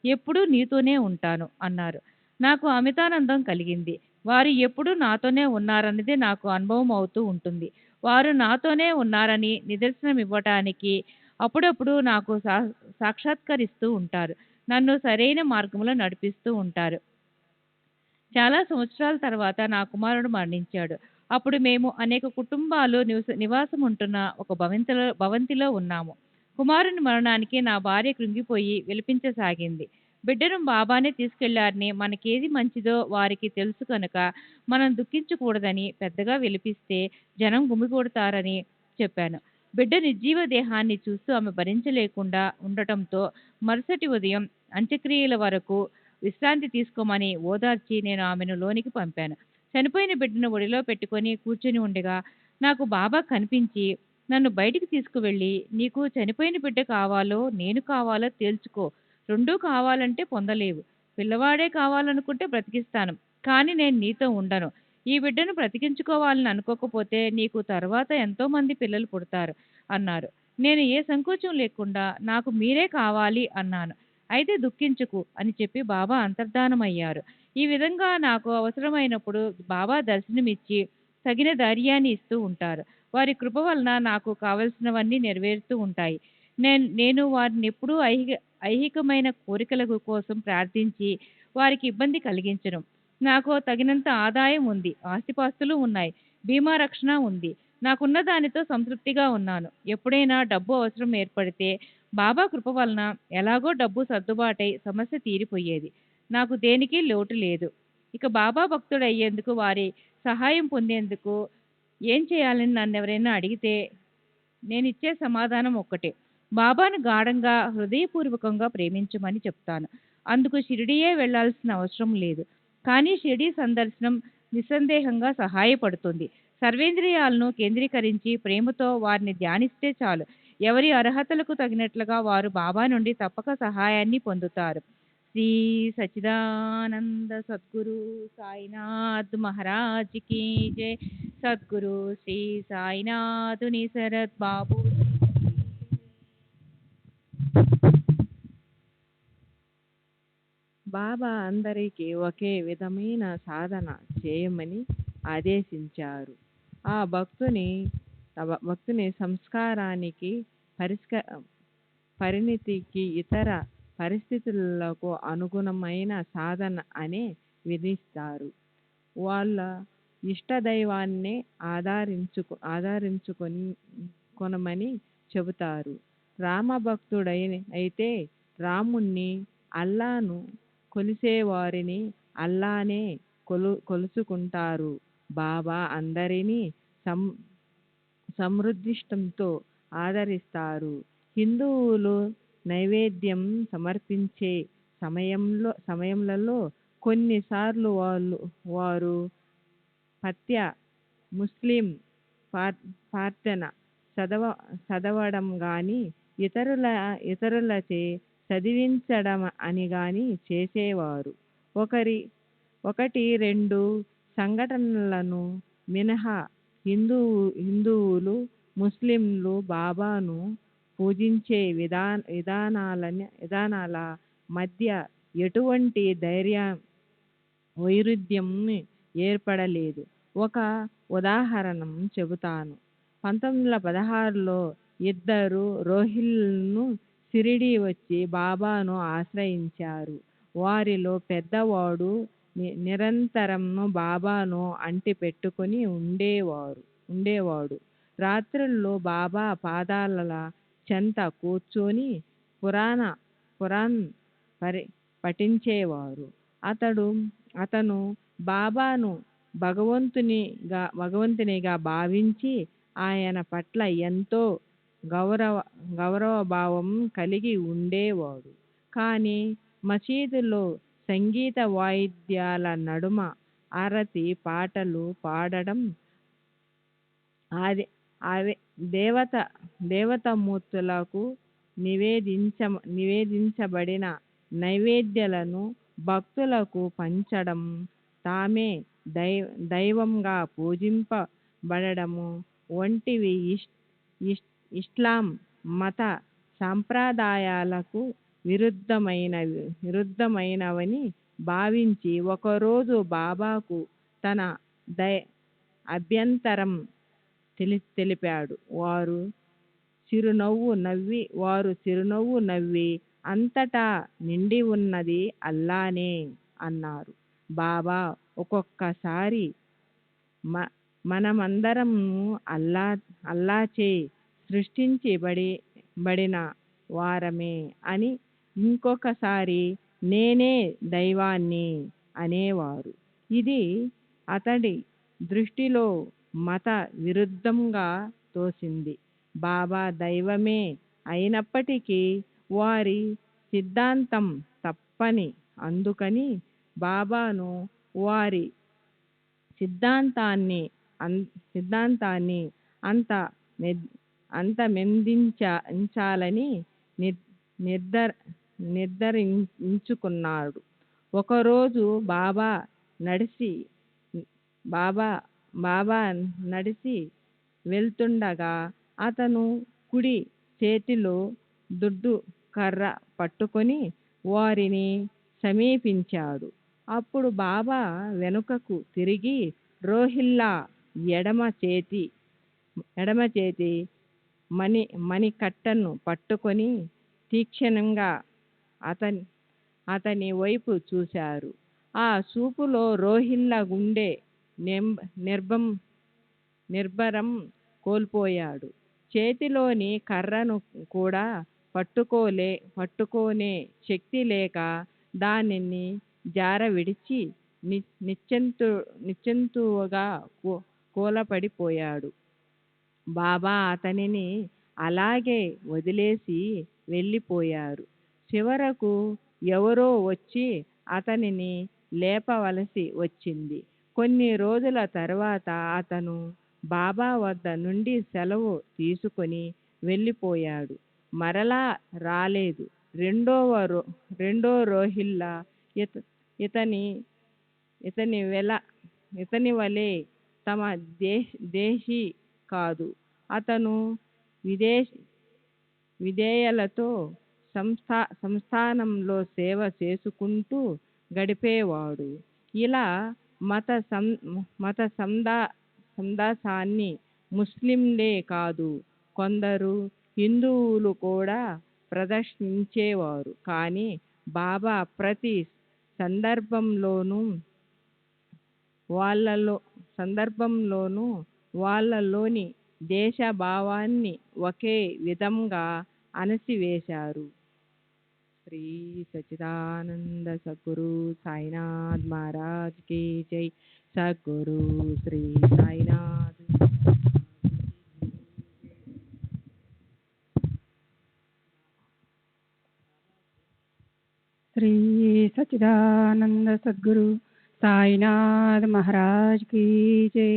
ఎప్పుడూ నీతోనే ఉంటాను అన్నారు. నాకు అమితానందం కలిగింది. వారు ఎప్పుడూ నాతోనే ఉన్నారన్నది నాకు అనుభవం అవుతూ ఉంటుంది. వారు నాతోనే ఉన్నారని నిదర్శనం ఇవ్వటానికి అప్పుడప్పుడు నాకు సాక్షాత్కరిస్తూ ఉంటారు. నన్ను సరైన మార్గంలో నడిపిస్తూ ఉంటారు. చాలా సంవత్సరాల తర్వాత నా కుమారుడు మరణించాడు. అప్పుడు మేము అనేక కుటుంబాలు నివాసం ఉంటున్న ఒక భవంతిలో ఉన్నాము. కుమారుని మరణానికి నా భార్య కృంగిపోయి విలపించసాగింది. బిడ్డను బాబానే తీసుకెళ్లారని, మనకేది మంచిదో వారికి తెలుసు కనుక మనం దుఃఖించకూడదని పెద్దగా విలపిస్తే జనం గుమిగూడతారని చెప్పాను. బిడ్డ నిర్జీవ దేహాన్ని చూస్తూ ఆమె భరించలేకుండా ఉండటంతో మరుసటి ఉదయం అంత్యక్రియల వరకు విశ్రాంతి తీసుకోమని ఓదార్చి నేను ఆమెను లోనికి పంపాను. చనిపోయిన బిడ్డను ఒడిలో పెట్టుకొని కూర్చుని ఉండగా నాకు బాబా కనిపించి నన్ను బయటికి తీసుకువెళ్ళి, నీకు చనిపోయిన బిడ్డ కావాలో నేను కావాలో తేల్చుకో, రెండూ కావాలంటే పొందలేవు, పిల్లవాడే కావాలనుకుంటే బ్రతికిస్తాను, కానీ నేను నీతో ఉండను. ఈ బిడ్డను బ్రతికించుకోవాలని అనుకోకపోతే నీకు తర్వాత ఎంతోమంది పిల్లలు పుడతారు అన్నారు. నేను ఏ సంకోచం లేకుండా నాకు మీరే కావాలి అన్నాను. అయితే దుఃఖించుకు అని చెప్పి బాబా అంతర్ధానమయ్యారు. ఈ విధంగా నాకు అవసరమైనప్పుడు బాబా దర్శనమిచ్చి తగిన ధైర్యాన్ని ఇస్తూ ఉంటారు. వారి కృప వలన నాకు కావలసినవన్నీ నెరవేరుతూ ఉంటాయి. నేను వారిని ఎప్పుడూ ఐహికమైన కోరికల కోసం ప్రార్థించి వారికి ఇబ్బంది కలిగించను. నాకు తగినంత ఆదాయం ఉంది, ఆస్తిపాస్తులు ఉన్నాయి, బీమా రక్షణ ఉంది. నాకున్న దానితో సంతృప్తిగా ఉన్నాను. ఎప్పుడైనా డబ్బు అవసరం ఏర్పడితే బాబా కృప వలన ఎలాగో డబ్బు సర్దుబాటై సమస్య తీరిపోయేది. నాకు దేనికి లోటు లేదు. ఇక బాబా భక్తుడు అయ్యేందుకు, వారి సహాయం పొందేందుకు ఏం చేయాలని నన్ను ఎవరైనా అడిగితే నేనిచ్చే సమాధానం ఒక్కటే: బాబాను గాఢంగా, హృదయపూర్వకంగా ప్రేమించమని చెప్తాను. అందుకు షిరిడీయే వెళ్ళాల్సిన అవసరం లేదు. కానీ షిరిడీ సందర్శనం నిస్సందేహంగా సహాయపడుతుంది. సర్వేంద్రియాలను కేంద్రీకరించి ప్రేమతో వారిని ధ్యానిస్తే చాలు. ఎవరి అర్హతలకు తగినట్లుగా వారు బాబా నుండి తప్పక సహాయాన్ని పొందుతారు. శ్రీ సచ్చిదానంద సద్గురు సాయినాథ్ మహారాజ్ కీ జై. సద్గురు శ్రీ సాయినాథుని శరత్ బాబు. బాబా అందరికీ ఒకే విధమైన సాధన చేయమని ఆదేశించారు. ఆ భక్తుని సంస్కారానికి, పరిణితికి, ఇతర పరిస్థితులకు అనుగుణమైన సాధన అనే విధిస్తారు. వాళ్ళ ఇష్టదైవాన్నే ఆధారించుకొనమని చెబుతారు. అయితే రాముణ్ణి, అల్లాను కొలిసేవారిని అల్లానే కొలుసుకుంటారు. బాబా అందరినీ సమృద్ధిష్టంతో ఆదరిస్తారు. హిందువులు నైవేద్యం సమర్పించే సమయంలో కొన్నిసార్లు వారు పత్య ముస్లిం ప్రార్థన చదవడం గాని, ఇతరులచే చదివించడం అని గాని చేసేవారు. ఒకటి రెండు సంఘటనలను మినహా హిందువులు, ముస్లింలు బాబాను పూజించే విధానాల మధ్య ఎటువంటి వైరుధ్యం ఏర్పడలేదు. ఒక ఉదాహరణ చెబుతాను. 1916లో ఇద్దరు రోహిల్లాలు షిరిడీ వచ్చి బాబాను ఆశ్రయించారు. వారిలో పెద్దవాడు నిరంతరం బాబాను అంటి పెట్టుకుని ఉండేవాడు. రాత్రుల్లో బాబా పాదాల చెంత కూర్చొని ఖురాన్ పఠించేవారు. అతను బాబాను భగవంతునిగా భావించి ఆయన పట్ల ఎంతో గౌరవభావం కలిగి ఉండేవాడు. కానీ మసీదులో సంగీత వాయిద్యాల నడుమ ఆరతి పాటలు పాడడం, దేవతామూర్తులకు నివేదించబడిన నైవేద్యాలను భక్తులకు పంచడం, తామే దైవంగా పూజింపబడడం వంటివి ఇస్లాం మత సంప్రదాయాలకు విరుద్ధమైనవని భావించి ఒకరోజు బాబాకు తన అభ్యంతరం తెలిపాడు. వారు చిరునవ్వు నవ్వి అంతటా నిండి ఉన్నది అల్లానే అన్నారు. బాబా ఒక్కొక్కసారి మనమందరం అల్లాచే సృష్టించబడిన వారమే అని, ఇంకొకసారి నేనే దైవాన్ని అనేవారు. ఇది అతడి దృష్టిలో మత విరుద్ధంగా తోచింది. బాబా దైవమే అయినప్పటికీ వారి సిద్ధాంతం తప్పని, అందుకని బాబాను వారి సిద్ధాంతాన్ని అంతమొందించాలని నిర్ధారించుకున్నాడు. ఒకరోజు బాబా నడిచి వెళ్తుండగా అతను కుడి చేతిలో దుడ్డు కర్ర పట్టుకొని వారిని సమీపించాడు. అప్పుడు బాబా వెనుకకు తిరిగి రోహిల్లా ఎడమ చేతి మణికట్టును పట్టుకొని తీక్షణంగా అతని వైపు చూశారు. ఆ చూపులో రోహిల్లా గుండె నిబ్బరం కోల్పోయాడు. చేతిలోని కర్రను కూడా పట్టుకోనే శక్తి లేక దానిని జార విడిచి నిశ్చెంతువుగా కూలపడిపోయాడు. బాబా అతనిని అలాగే వదిలేసి వెళ్ళిపోయారు. చివరకు ఎవరో వచ్చి అతనిని లేపవలసి వచ్చింది. కొన్ని రోజుల తర్వాత అతను బాబా వద్ద నుండి సెలవు తీసుకొని వెళ్ళిపోయాడు. మరలా రాలేదు. రెండో రోహిల్లా ఇతని వలె తమ దేశీ కాదు. అతను విధేయులతో సంస్థానంలో సేవ చేసుకుంటూ గడిపేవాడు. ఇలా మత సందేశాన్ని ముస్లింలే కాదు, కొందరు హిందువులు కూడా ప్రదర్శించేవారు. కానీ బాబా ప్రతి సందర్భంలోనూ వాళ్ళలోని దేశభావాన్ని ఒకే విధంగా అణచివేశారు. శ్రీ సచ్చిదానంద సద్గురు సాయినాథ్ మహారాజ్ की जय. సద్గురు శ్రీ సాయినాథ్. श्री सच्चिदानंद सद्गुरु साईनाथ महाराज की जय.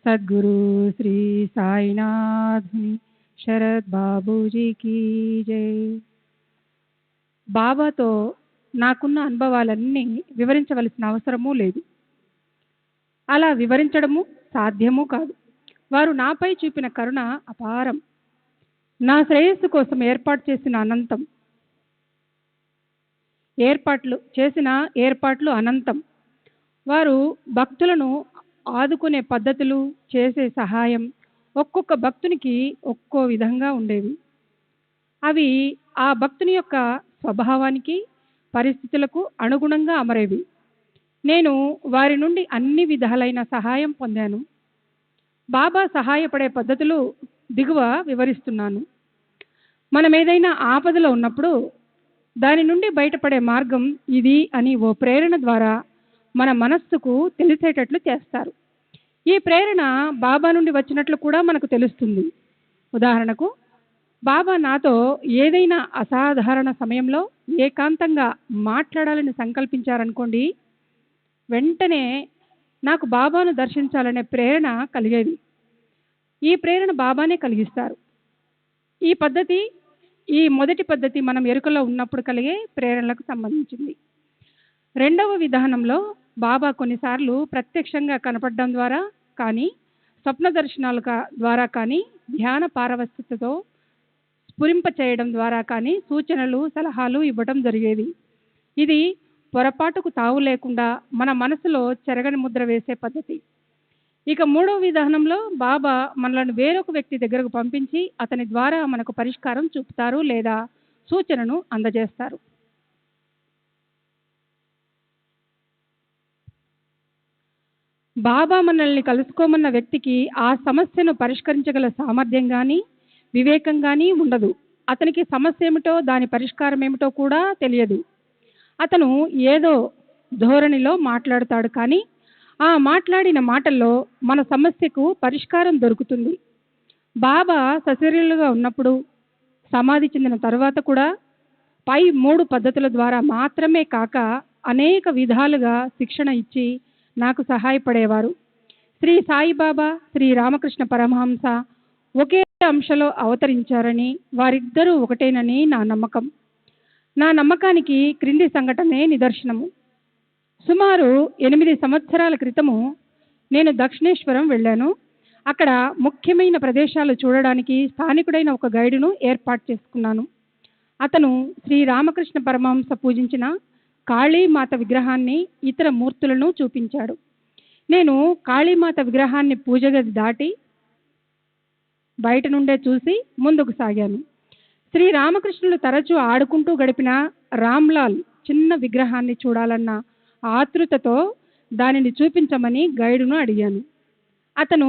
सद्गुरु श्री साईनाथ शरद बाबूजी की जय. బాబాతో నాకున్న అనుభవాలన్నీ వివరించవలసిన అవసరమూ లేదు. అలా వివరించడము సాధ్యమూ కాదు. వారు నాపై చూపిన కరుణ అపారం. నా శ్రేయస్సు కోసం ఏర్పాటు చేసిన ఏర్పాట్లు అనంతం. వారు భక్తులను ఆదుకునే పద్ధతులు, చేసే సహాయం ఒక్కొక్క భక్తునికి ఒక్కో విధంగా ఉండేవి. అవి ఆ భక్తుని యొక్క స్వభావానికి, పరిస్థితులకు అనుగుణంగా అమరేవి. నేను వారి నుండి అన్ని విధాలైన సహాయం పొందాను. బాబా సహాయపడే పద్ధతులు దిగువ వివరిస్తున్నాను. మనం ఏదైనా ఆపదలో ఉన్నప్పుడు దాని నుండి బయటపడే మార్గం ఇది అని ఓ ప్రేరణ ద్వారా మన మనస్సుకు తెలిసేటట్లు చేస్తారు. ఈ ప్రేరణ బాబా నుండి వచ్చినట్లు కూడా మనకు తెలుస్తుంది. ఉదాహరణకు, బాబా నాతో ఏదైనా అసాధారణ సమయంలో ఏకాంతంగా మాట్లాడాలని సంకల్పించారనుకోండి, వెంటనే నాకు బాబాను దర్శించాలనే ప్రేరణ కలిగేది. ఈ ప్రేరణ బాబానే కలిగిస్తారు. ఈ మొదటి పద్ధతి మనం ఎరుకలో ఉన్నప్పుడు కలిగే ప్రేరణలకు సంబంధించింది. రెండవ విధానంలో బాబా కొన్నిసార్లు ప్రత్యక్షంగా కనపడడం ద్వారా కానీ, స్వప్న దర్శనాల ద్వారా కానీ, ధ్యాన పారవస్థితితో స్ఫురింప చేయడం ద్వారా కానీ సూచనలు, సలహాలు ఇవ్వడం జరిగేది. ఇది పొరపాటుకు తావు లేకుండా మన మనసులో చెరగని ముద్ర వేసే పద్ధతి. ఇక మూడవ విధానంలో బాబా మనలను వేరొక వ్యక్తి దగ్గరకు పంపించి అతని ద్వారా మనకు పరిష్కారం చూపుతారు లేదా సూచనను అందజేస్తారు. బాబా మనల్ని కలుసుకోమన్న వ్యక్తికి ఆ సమస్యను పరిష్కరించగల సామర్థ్యం కానీ, వివేకం కానీ ఉండదు. అతనికి సమస్య ఏమిటో, దాని పరిష్కారం ఏమిటో కూడా తెలియదు. అతను ఏదో ధోరణిలో మాట్లాడతాడు, కానీ ఆ మాట్లాడిన మాటల్లో మన సమస్యకు పరిష్కారం దొరుకుతుంది. బాబా సశరీరులుగా ఉన్నప్పుడు, సమాధి చెందిన తర్వాత కూడా పై 3 పద్ధతుల ద్వారా మాత్రమే కాక అనేక విధాలుగా శిక్షణ ఇచ్చి నాకు సహాయపడేవారు. శ్రీ సాయిబాబా, శ్రీ రామకృష్ణ పరమహంస ఒకే అంశలో అవతరించారని, వారిద్దరూ ఒకటేనని నా నమ్మకం. నా నమ్మకానికి క్రింది సంఘటనే నిదర్శనము. సుమారు 8 సంవత్సరాల క్రితము నేను దక్షిణేశ్వరం వెళ్ళాను. అక్కడ ముఖ్యమైన ప్రదేశాలు చూడడానికి స్థానికుడైన ఒక గైడును ఏర్పాటు చేసుకున్నాను. అతను శ్రీ రామకృష్ణ పరమహంస పూజించిన కాళీమాత విగ్రహాన్ని, ఇతర మూర్తులను చూపించాడు. నేను కాళీమాత విగ్రహాన్ని పూజగది దాటి బయట నుండే చూసి ముందుకు సాగాను. శ్రీ రామకృష్ణులు తరచూ ఆడుకుంటూ గడిపిన రామ్లాల్ చిన్న విగ్రహాన్ని చూడాలన్న ఆతృతతో దానిని చూపించమని గైడును అడిగాను. అతను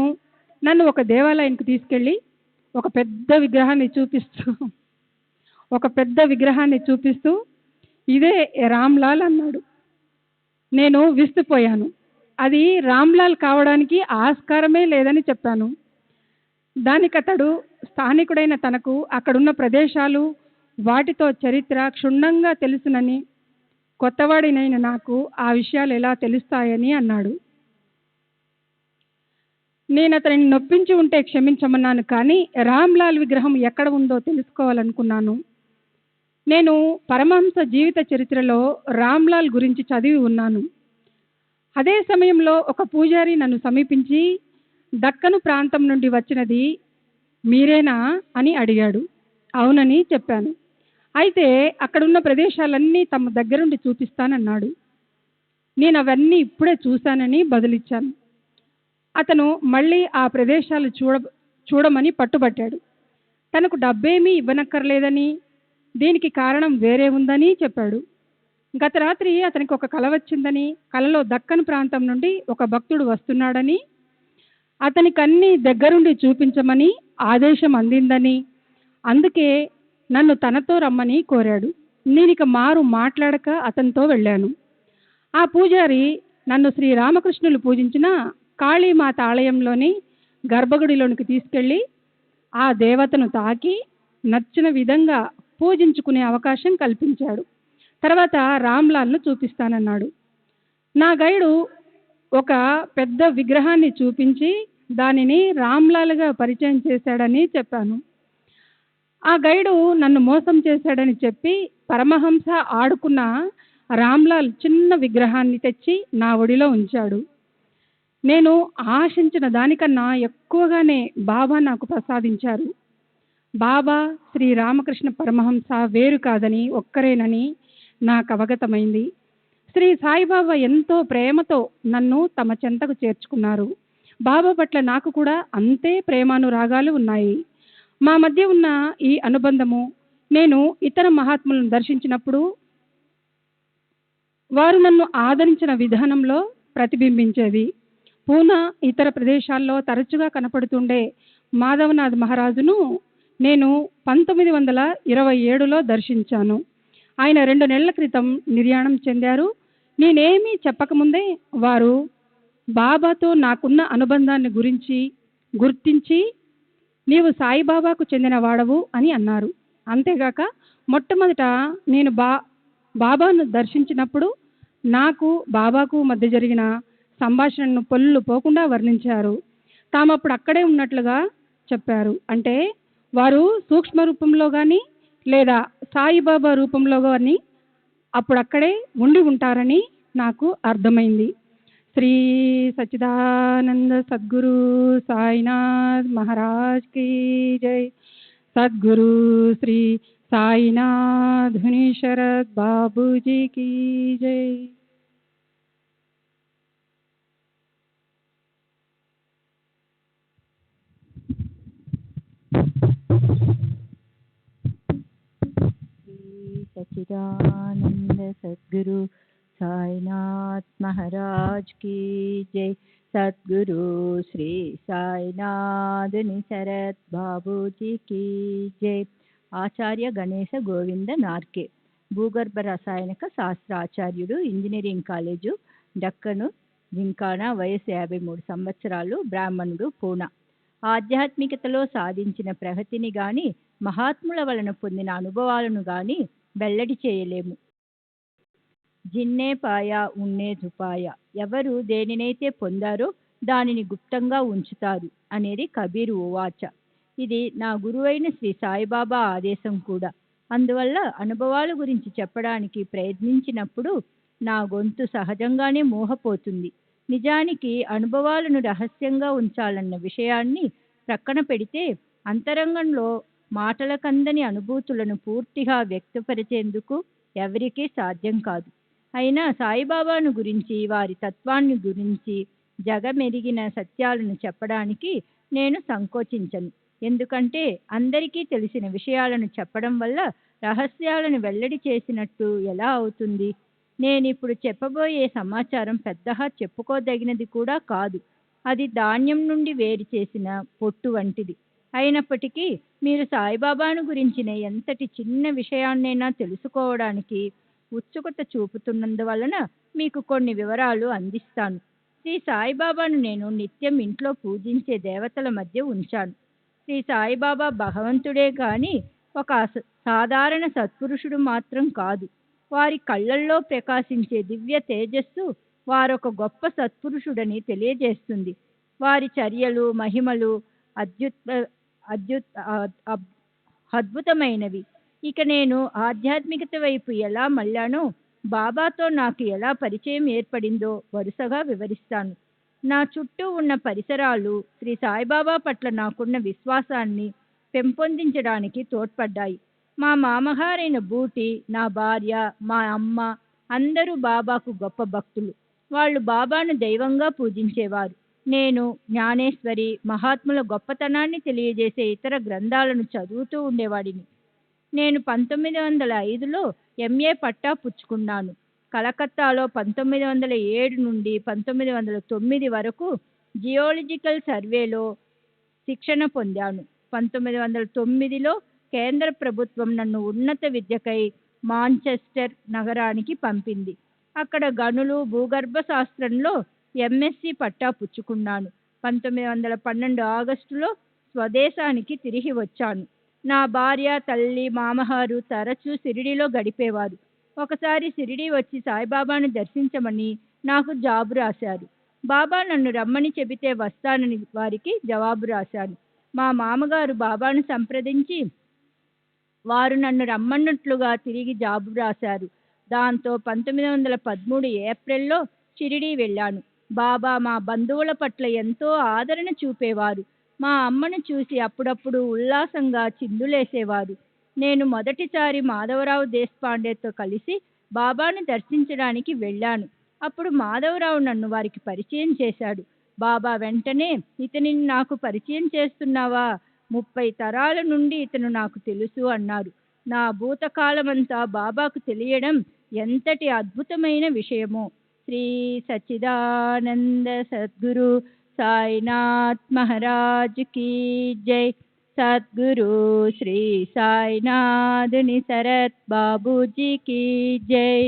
నన్ను ఒక దేవాలయానికి తీసుకెళ్ళి ఒక పెద్ద విగ్రహాన్ని చూపిస్తూ ఇదే రామ్లాల్ అన్నాడు. నేను విస్తుపోయాను. అది రామ్లాల్ కావడానికి ఆస్కారమే లేదని చెప్పాను. దానికతడు స్థానికుడైన తనకు అక్కడున్న ప్రదేశాలు, వాటితో చరిత్ర క్షుణ్ణంగా తెలుసునని, కొత్తవాడినైన నాకు ఆ విషయాలు ఎలా తెలుస్తాయని అన్నాడు. నేను అతనిని నొప్పించి ఉంటే క్షమించమన్నాను, కానీ రామ్లాల్ విగ్రహం ఎక్కడ ఉందో తెలుసుకోవాలనుకున్నాను. నేను పరమహంస జీవిత చరిత్రలో రామ్లాల్ గురించి చదివి ఉన్నాను. అదే సమయంలో ఒక పూజారి నన్ను సమీపించి, దక్కను ప్రాంతం నుండి వచ్చినది మీరేనా అని అడిగాడు. అవునని చెప్పాను. అయితే అక్కడున్న ప్రదేశాలన్నీ తమ దగ్గరుండి చూపిస్తానన్నాడు. నేను అవన్నీ ఇప్పుడే చూశానని బదులిచ్చాను. అతను మళ్ళీ ఆ ప్రదేశాలు చూడమని పట్టుబట్టాడు. తనకు డబ్బేమీ ఇవ్వనక్కర్లేదని, దీనికి కారణం వేరే ఉందని చెప్పాడు. గత రాత్రి అతనికి ఒక కల వచ్చిందని, కలలో దక్కన్ ప్రాంతం నుండి ఒక భక్తుడు వస్తున్నాడని, అతనికి అన్ని దగ్గరుండి చూపించమని ఆదేశం అందిందని, అందుకే నన్ను తనతో రమ్మని కోరాడు. నేనిక మారు మాట్లాడక అతనితో వెళ్ళాను. ఆ పూజారి నన్ను శ్రీరామకృష్ణులు పూజించిన కాళీమాత ఆలయంలోని గర్భగుడిలోనికి తీసుకెళ్ళి ఆ దేవతను తాకి నచ్చిన విధంగా పూజించుకునే అవకాశం కల్పించాడు. తర్వాత రామ్లాల్ను చూపిస్తానన్నాడు. నా గైడు ఒక పెద్ద విగ్రహాన్ని చూపించి దానిని రామ్లాల్గా పరిచయం చేశాడని చెప్పాను. ఆ గైడు నన్ను మోసం చేశాడని చెప్పి పరమహంస ఆడుకున్న రామ్లాల్ చిన్న విగ్రహాన్ని తెచ్చి నా ఒడిలో ఉంచాడు. నేను ఆశించిన దానికన్నా ఎక్కువగానే బాబా నాకు ప్రసాదించారు. బాబా శ్రీ రామకృష్ణ పరమహంస వేరు కాదని, ఒక్కరేనని నాకు అవగతమైంది. శ్రీ సాయిబాబా ఎంతో ప్రేమతో నన్ను తమ చెంతకు చేర్చుకున్నారు. బాబా పట్ల నాకు కూడా అంతే ప్రేమానురాగాలు ఉన్నాయి. మా మధ్య ఉన్న ఈ అనుబంధము నేను ఇతర మహాత్ములను దర్శించినప్పుడు వారు నన్ను ఆదరించిన విధానంలో ప్రతిబింబించేది. పూనా ఇతర ప్రదేశాల్లో తరచుగా కనపడుతుండే మాధవనాథ్ మహారాజును నేను 1927లో దర్శించాను. ఆయన 2 నెలల క్రితం నిర్యాణం చెందారు. నేనేమీ చెప్పకముందే వారు బాబాతో నాకున్న అనుబంధాన్ని గుర్తించి నీవు సాయిబాబాకు చెందిన వాడవు అని అన్నారు. అంతేగాక మొట్టమొదట నేను బాబాను దర్శించినప్పుడు నాకు బాబాకు మధ్య జరిగిన సంభాషణను పొల్లు పోకుండా వర్ణించారు. తామప్పుడు అక్కడే ఉన్నట్లుగా చెప్పారు. అంటే వారు సూక్ష్మ రూపంలో కానీ లేదా సాయిబాబా రూపంలో కానీ అప్పుడు అక్కడే ఉండి ఉంటారని నాకు అర్థమైంది. శ్రీ సచ్చిదానంద సద్గురు సాయినాథ్ మహారాజ్ కీ జై. సద్గురు శ్రీ సాయినాథ్ ధుని శరత్ బాబూజీ కీ జై. सच्चिदानंद सद्गुरु साईनाथ महाराज की जय. सद्गुरु श्री साईनाथ निसरत बाबूजी की जय. ఆచార్య గణేశ గోవింద నార్కే, భూగర్భ రసాయనిక శాస్త్ర ఆచార్యుడు, ఇంజనీరింగ్ కాలేజు, డక్కను, జింకానా, వయసు 53 సంవత్సరాలు, బ్రాహ్మణుడు, పూనా. ఆధ్యాత్మికతలో సాధించిన ప్రగతిని గాని, మహాత్ముల వలన పొందిన అనుభవాలను గాని వెల్లడి చేయలేము. జిన్నే పాయ ఉన్నే దుపాయ, ఎవరు దేనినైతే పొందారో దానిని గుప్తంగా ఉంచుతారు అనేది కబీరు ఉవాచ. ఇది నా గురువైన శ్రీ సాయిబాబా ఆదేశం కూడా. అందువల్ల అనుభవాల గురించి చెప్పడానికి ప్రయత్నించినప్పుడు నా గొంతు సహజంగానే మోహపోతుంది. నిజానికి అనుభవాలను రహస్యంగా ఉంచాలన్న విషయాన్ని ప్రక్కన పెడితే అంతరంగంలో మాటలకందని అనుభూతులను పూర్తిగా వ్యక్తపరిచేందుకు ఎవరికీ సాధ్యం కాదు. అయినా సాయిబాబాను గురించి, వారి తత్వాన్ని గురించి, జగమెరిగిన సత్యాలను చెప్పడానికి నేను సంకోచించను. ఎందుకంటే అందరికీ తెలిసిన విషయాలను చెప్పడం వల్ల రహస్యాలను వెల్లడి చేసినట్టు ఎలా అవుతుంది? నేనిప్పుడు చెప్పబోయే సమాచారం పెద్దగా చెప్పుకోదగినది కూడా కాదు. అది ధాన్యం నుండి వేరు చేసిన పొట్టు వంటిది. అయినప్పటికీ మీరు సాయిబాబాను గురించిన ఎంతటి చిన్న విషయాన్నైనా తెలుసుకోవడానికి ఉత్సుకత చూపుతున్నందువలన మీకు కొన్ని వివరాలు అందిస్తాను. శ్రీ సాయిబాబాను నేను నిత్యం ఇంట్లో పూజించే దేవతల మధ్య ఉంచాను. శ్రీ సాయిబాబా భగవంతుడే కానీ ఒక సాధారణ సత్పురుషుడు మాత్రం కాదు. వారి కళ్ళల్లో ప్రకాశించే దివ్య తేజస్సు వారొక గొప్ప సత్పురుషుడని తెలియజేస్తుంది. వారి చర్యలు మహిమలు అద్భుత అద్భుతమైనవి. ఇక నేను ఆధ్యాత్మికత వైపు ఎలా మళ్ళానో, బాబాతో నాకు ఎలా పరిచయం ఏర్పడిందో వరుసగా వివరిస్తాను. నా చుట్టూ ఉన్న పరిసరాలు శ్రీ సాయిబాబా పట్ల నాకున్న విశ్వాసాన్ని పెంపొందించడానికి తోడ్పడ్డాయి. మా మామగారైన బూటి, నా భార్య, మా అమ్మ అందరూ బాబాకు గొప్ప భక్తులు. వాళ్ళు బాబాను దైవంగా పూజించేవారు. నేను జ్ఞానేశ్వరి, మహాత్ముల గొప్పతనాన్ని తెలియజేసే ఇతర గ్రంథాలను చదువుతూ ఉండేవాడిని. నేను 1905లో ఎంఏ పట్టా పుచ్చుకున్నాను. కలకత్తాలో 1907 నుండి 1909 వరకు జియోలజికల్ సర్వేలో శిక్షణ పొందాను. 1909లో కేంద్ర ప్రభుత్వం నన్ను ఉన్నత విద్యకై మాంచెస్టర్ నగరానికి పంపింది. అక్కడ గనులు భూగర్భ శాస్త్రంలో ఎంఎస్సి పట్టా పుచ్చుకున్నాను. 1912 ఆగస్టులో స్వదేశానికి తిరిగి వచ్చాను. నా భార్య, తల్లి, మామగారు తరచూ షిరిడీలో గడిపేవారు. ఒకసారి షిరిడీ వచ్చి సాయిబాబాను దర్శించమని నాకు జాబు రాశారు. బాబా నన్ను రమ్మని చెబితే వస్తానని వారికి జవాబు రాశాను. మా మామగారు బాబాను సంప్రదించి వారు నన్ను రమ్మన్నట్లుగా తిరిగి జాబు రాశారు. దాంతో 1913 ఏప్రిల్లో షిరిడీ వెళ్ళాను. బాబా మా బంధువుల పట్ల ఎంతో ఆదరణ చూపేవారు. మా అమ్మను చూసి అప్పుడప్పుడు ఉల్లాసంగా చిందులేసేవారు. నేను మొదటిసారి మాధవరావు దేశపాండేతో కలిసి బాబాను దర్శించడానికి వెళ్ళాను. అప్పుడు మాధవరావు నన్ను వారికి పరిచయం చేశాడు. బాబా వెంటనే, ఇతనిని నాకు పరిచయం చేస్తున్నావా? 30 తరాల నుండి ఇతను నాకు తెలుసు అన్నారు. నా భూతకాలమంతా బాబాకు తెలియడం ఎంతటి అద్భుతమైన విషయమో. శ్రీ సచ్చిదానంద సద్గురు సాయినాథ్ మహారాజ్ కీ జై. సద్గురు శ్రీ సాయినాథ్ నిసరత్ బాబూజీ కీ జై.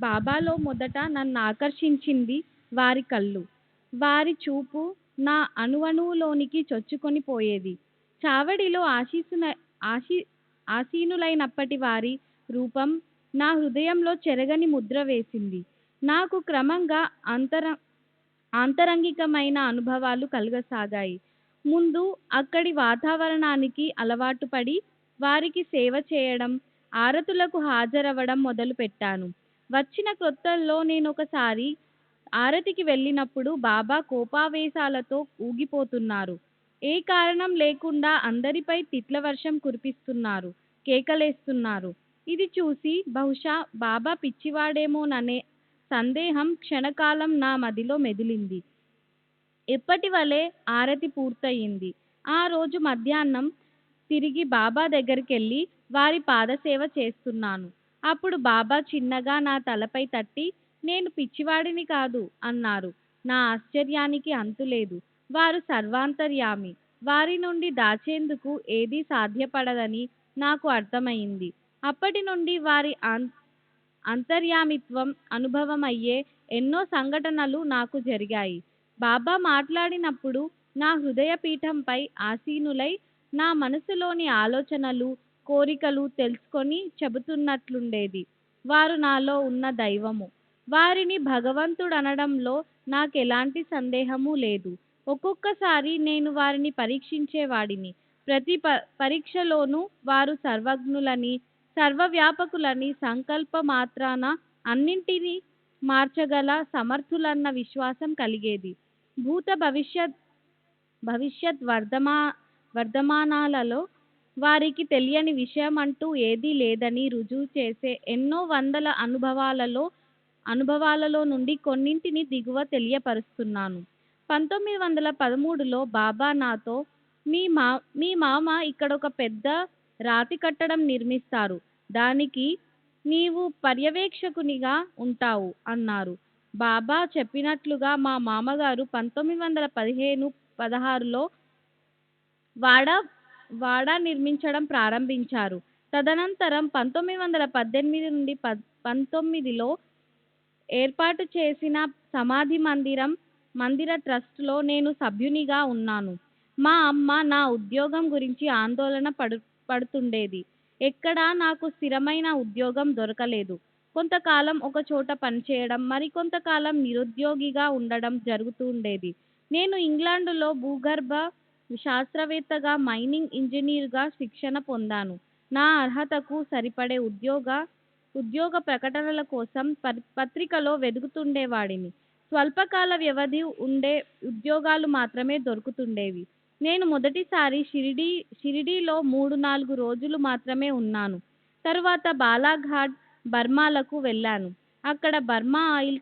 బాబాలో మొదట నన్ను ఆకర్షించింది వారి కళ్ళు. వారి చూపు నా అణువణువులోనికి చొచ్చుకొని పోయేది. చావడిలో ఆసీనులైనప్పటి వారి రూపం నా హృదయంలో చెరగని ముద్ర వేసింది. నాకు క్రమంగా ఆంతరంగికమైన అనుభవాలు కలగసాగాయి. ముందు అక్కడి వాతావరణానికి అలవాటు పడి వారికి సేవ చేయడం, ఆరతులకు హాజరవ్వడం మొదలుపెట్టాను. వచ్చిన క్రొత్తల్లో నేనొకసారి ఆరతికి వెళ్ళినప్పుడు బాబా కోపావేశాలతో ఊగిపోతున్నారు. ఏ కారణం లేకుండా అందరిపై తిట్ల వర్షం కురిపిస్తున్నారు, కేకలేస్తున్నారు. ఇది చూసి బహుశా బాబా పిచ్చివాడేమోననే సందేహం క్షణకాలం నా మదిలో మెదిలింది. ఎప్పటి వలె ఆరతి పూర్తయింది. ఆ రోజు మధ్యాహ్నం తిరిగి బాబా దగ్గరికెళ్ళి వారి పాదసేవ చేస్తున్నాను. అప్పుడు బాబా చిన్నగా నా తలపై తట్టి, నేను పిచ్చివాడిని కాదు అన్నారు. నా ఆశ్చర్యానికి అంతులేదు. వారు సర్వాంతర్యామి. వారి నుండి దాచేందుకు ఏదీ సాధ్యపడదని నాకు అర్థమైంది. అప్పటి నుండి వారి అంతర్యామిత్వం అనుభవమయ్యే ఎన్నో సంఘటనలు నాకు జరిగాయి. బాబా మాట్లాడినప్పుడు నా హృదయపీఠంపై ఆసీనులై నా మనసులోని ఆలోచనలు, కోరికలు తెలుసుకొని చెబుతున్నట్లుండేది. వారు నాలో ఉన్న దైవము. వారిని భగవంతుడనడంలో నాకెలాంటి సందేహమూ లేదు. ఒక్కొక్కసారి నేను వారిని పరీక్షించేవాడిని. ప్రతి పరీక్షలోనూ వారు సర్వజ్ఞులని, సర్వవ్యాపకులని, సంకల్ప మాత్రాన అన్నింటినీ మార్చగల సమర్థులన్న విశ్వాసం కలిగేది. భూత భవిష్యత్ వర్ధమానాలలో వారికి తెలియని విషయమంటూ ఏదీ లేదని రుజువు చేసే ఎన్నో వందల అనుభవాలలో నుండి కొన్నింటిని దిగువ తెలియపరుస్తున్నాను. 1913లో బాబా నాతో, మీ మామ ఇక్కడొక పెద్ద రాతి కట్టడం నిర్మిస్తారు. దానికి నీవు పర్యవేక్షకునిగా ఉంటావు అన్నారు. బాబా చెప్పినట్లుగా మా మామగారు 1915-16లో వాడా వాడా నిర్మించడం ప్రారంభించారు. తదనంతరం 1918 నుండి 19లో ఏర్పాటు చేసిన సమాధి మందిర ట్రస్ట్లో నేను సభ్యునిగా ఉన్నాను. మా అమ్మ నా ఉద్యోగం గురించి ఆందోళన పడుతుండేది. ఎక్కడా నాకు స్థిరమైన ఉద్యోగం దొరకలేదు. కొంతకాలం ఒక చోట పనిచేయడం, మరికొంతకాలం నిరుద్యోగిగా ఉండడం జరుగుతుండేది. నేను ఇంగ్లాండులో భూగర్భ శాస్త్రవేత్తగా, మైనింగ్ ఇంజనీర్గా శిక్షణ పొందాను. నా అర్హతకు సరిపడే ఉద్యోగ ప్రకటనల కోసం పత్రికలో వెదుకుతుండేవాడిని. స్వల్పకాల వ్యవధి ఉండే ఉద్యోగాలు మాత్రమే దొరుకుతుండేవి. నేను మొదటిసారి షిరిడీలో 3-4 రోజులు మాత్రమే ఉన్నాను. తరువాత బాలాఘాట్, బర్మాలకు వెళ్ళాను. అక్కడ బర్మా ఆయిల్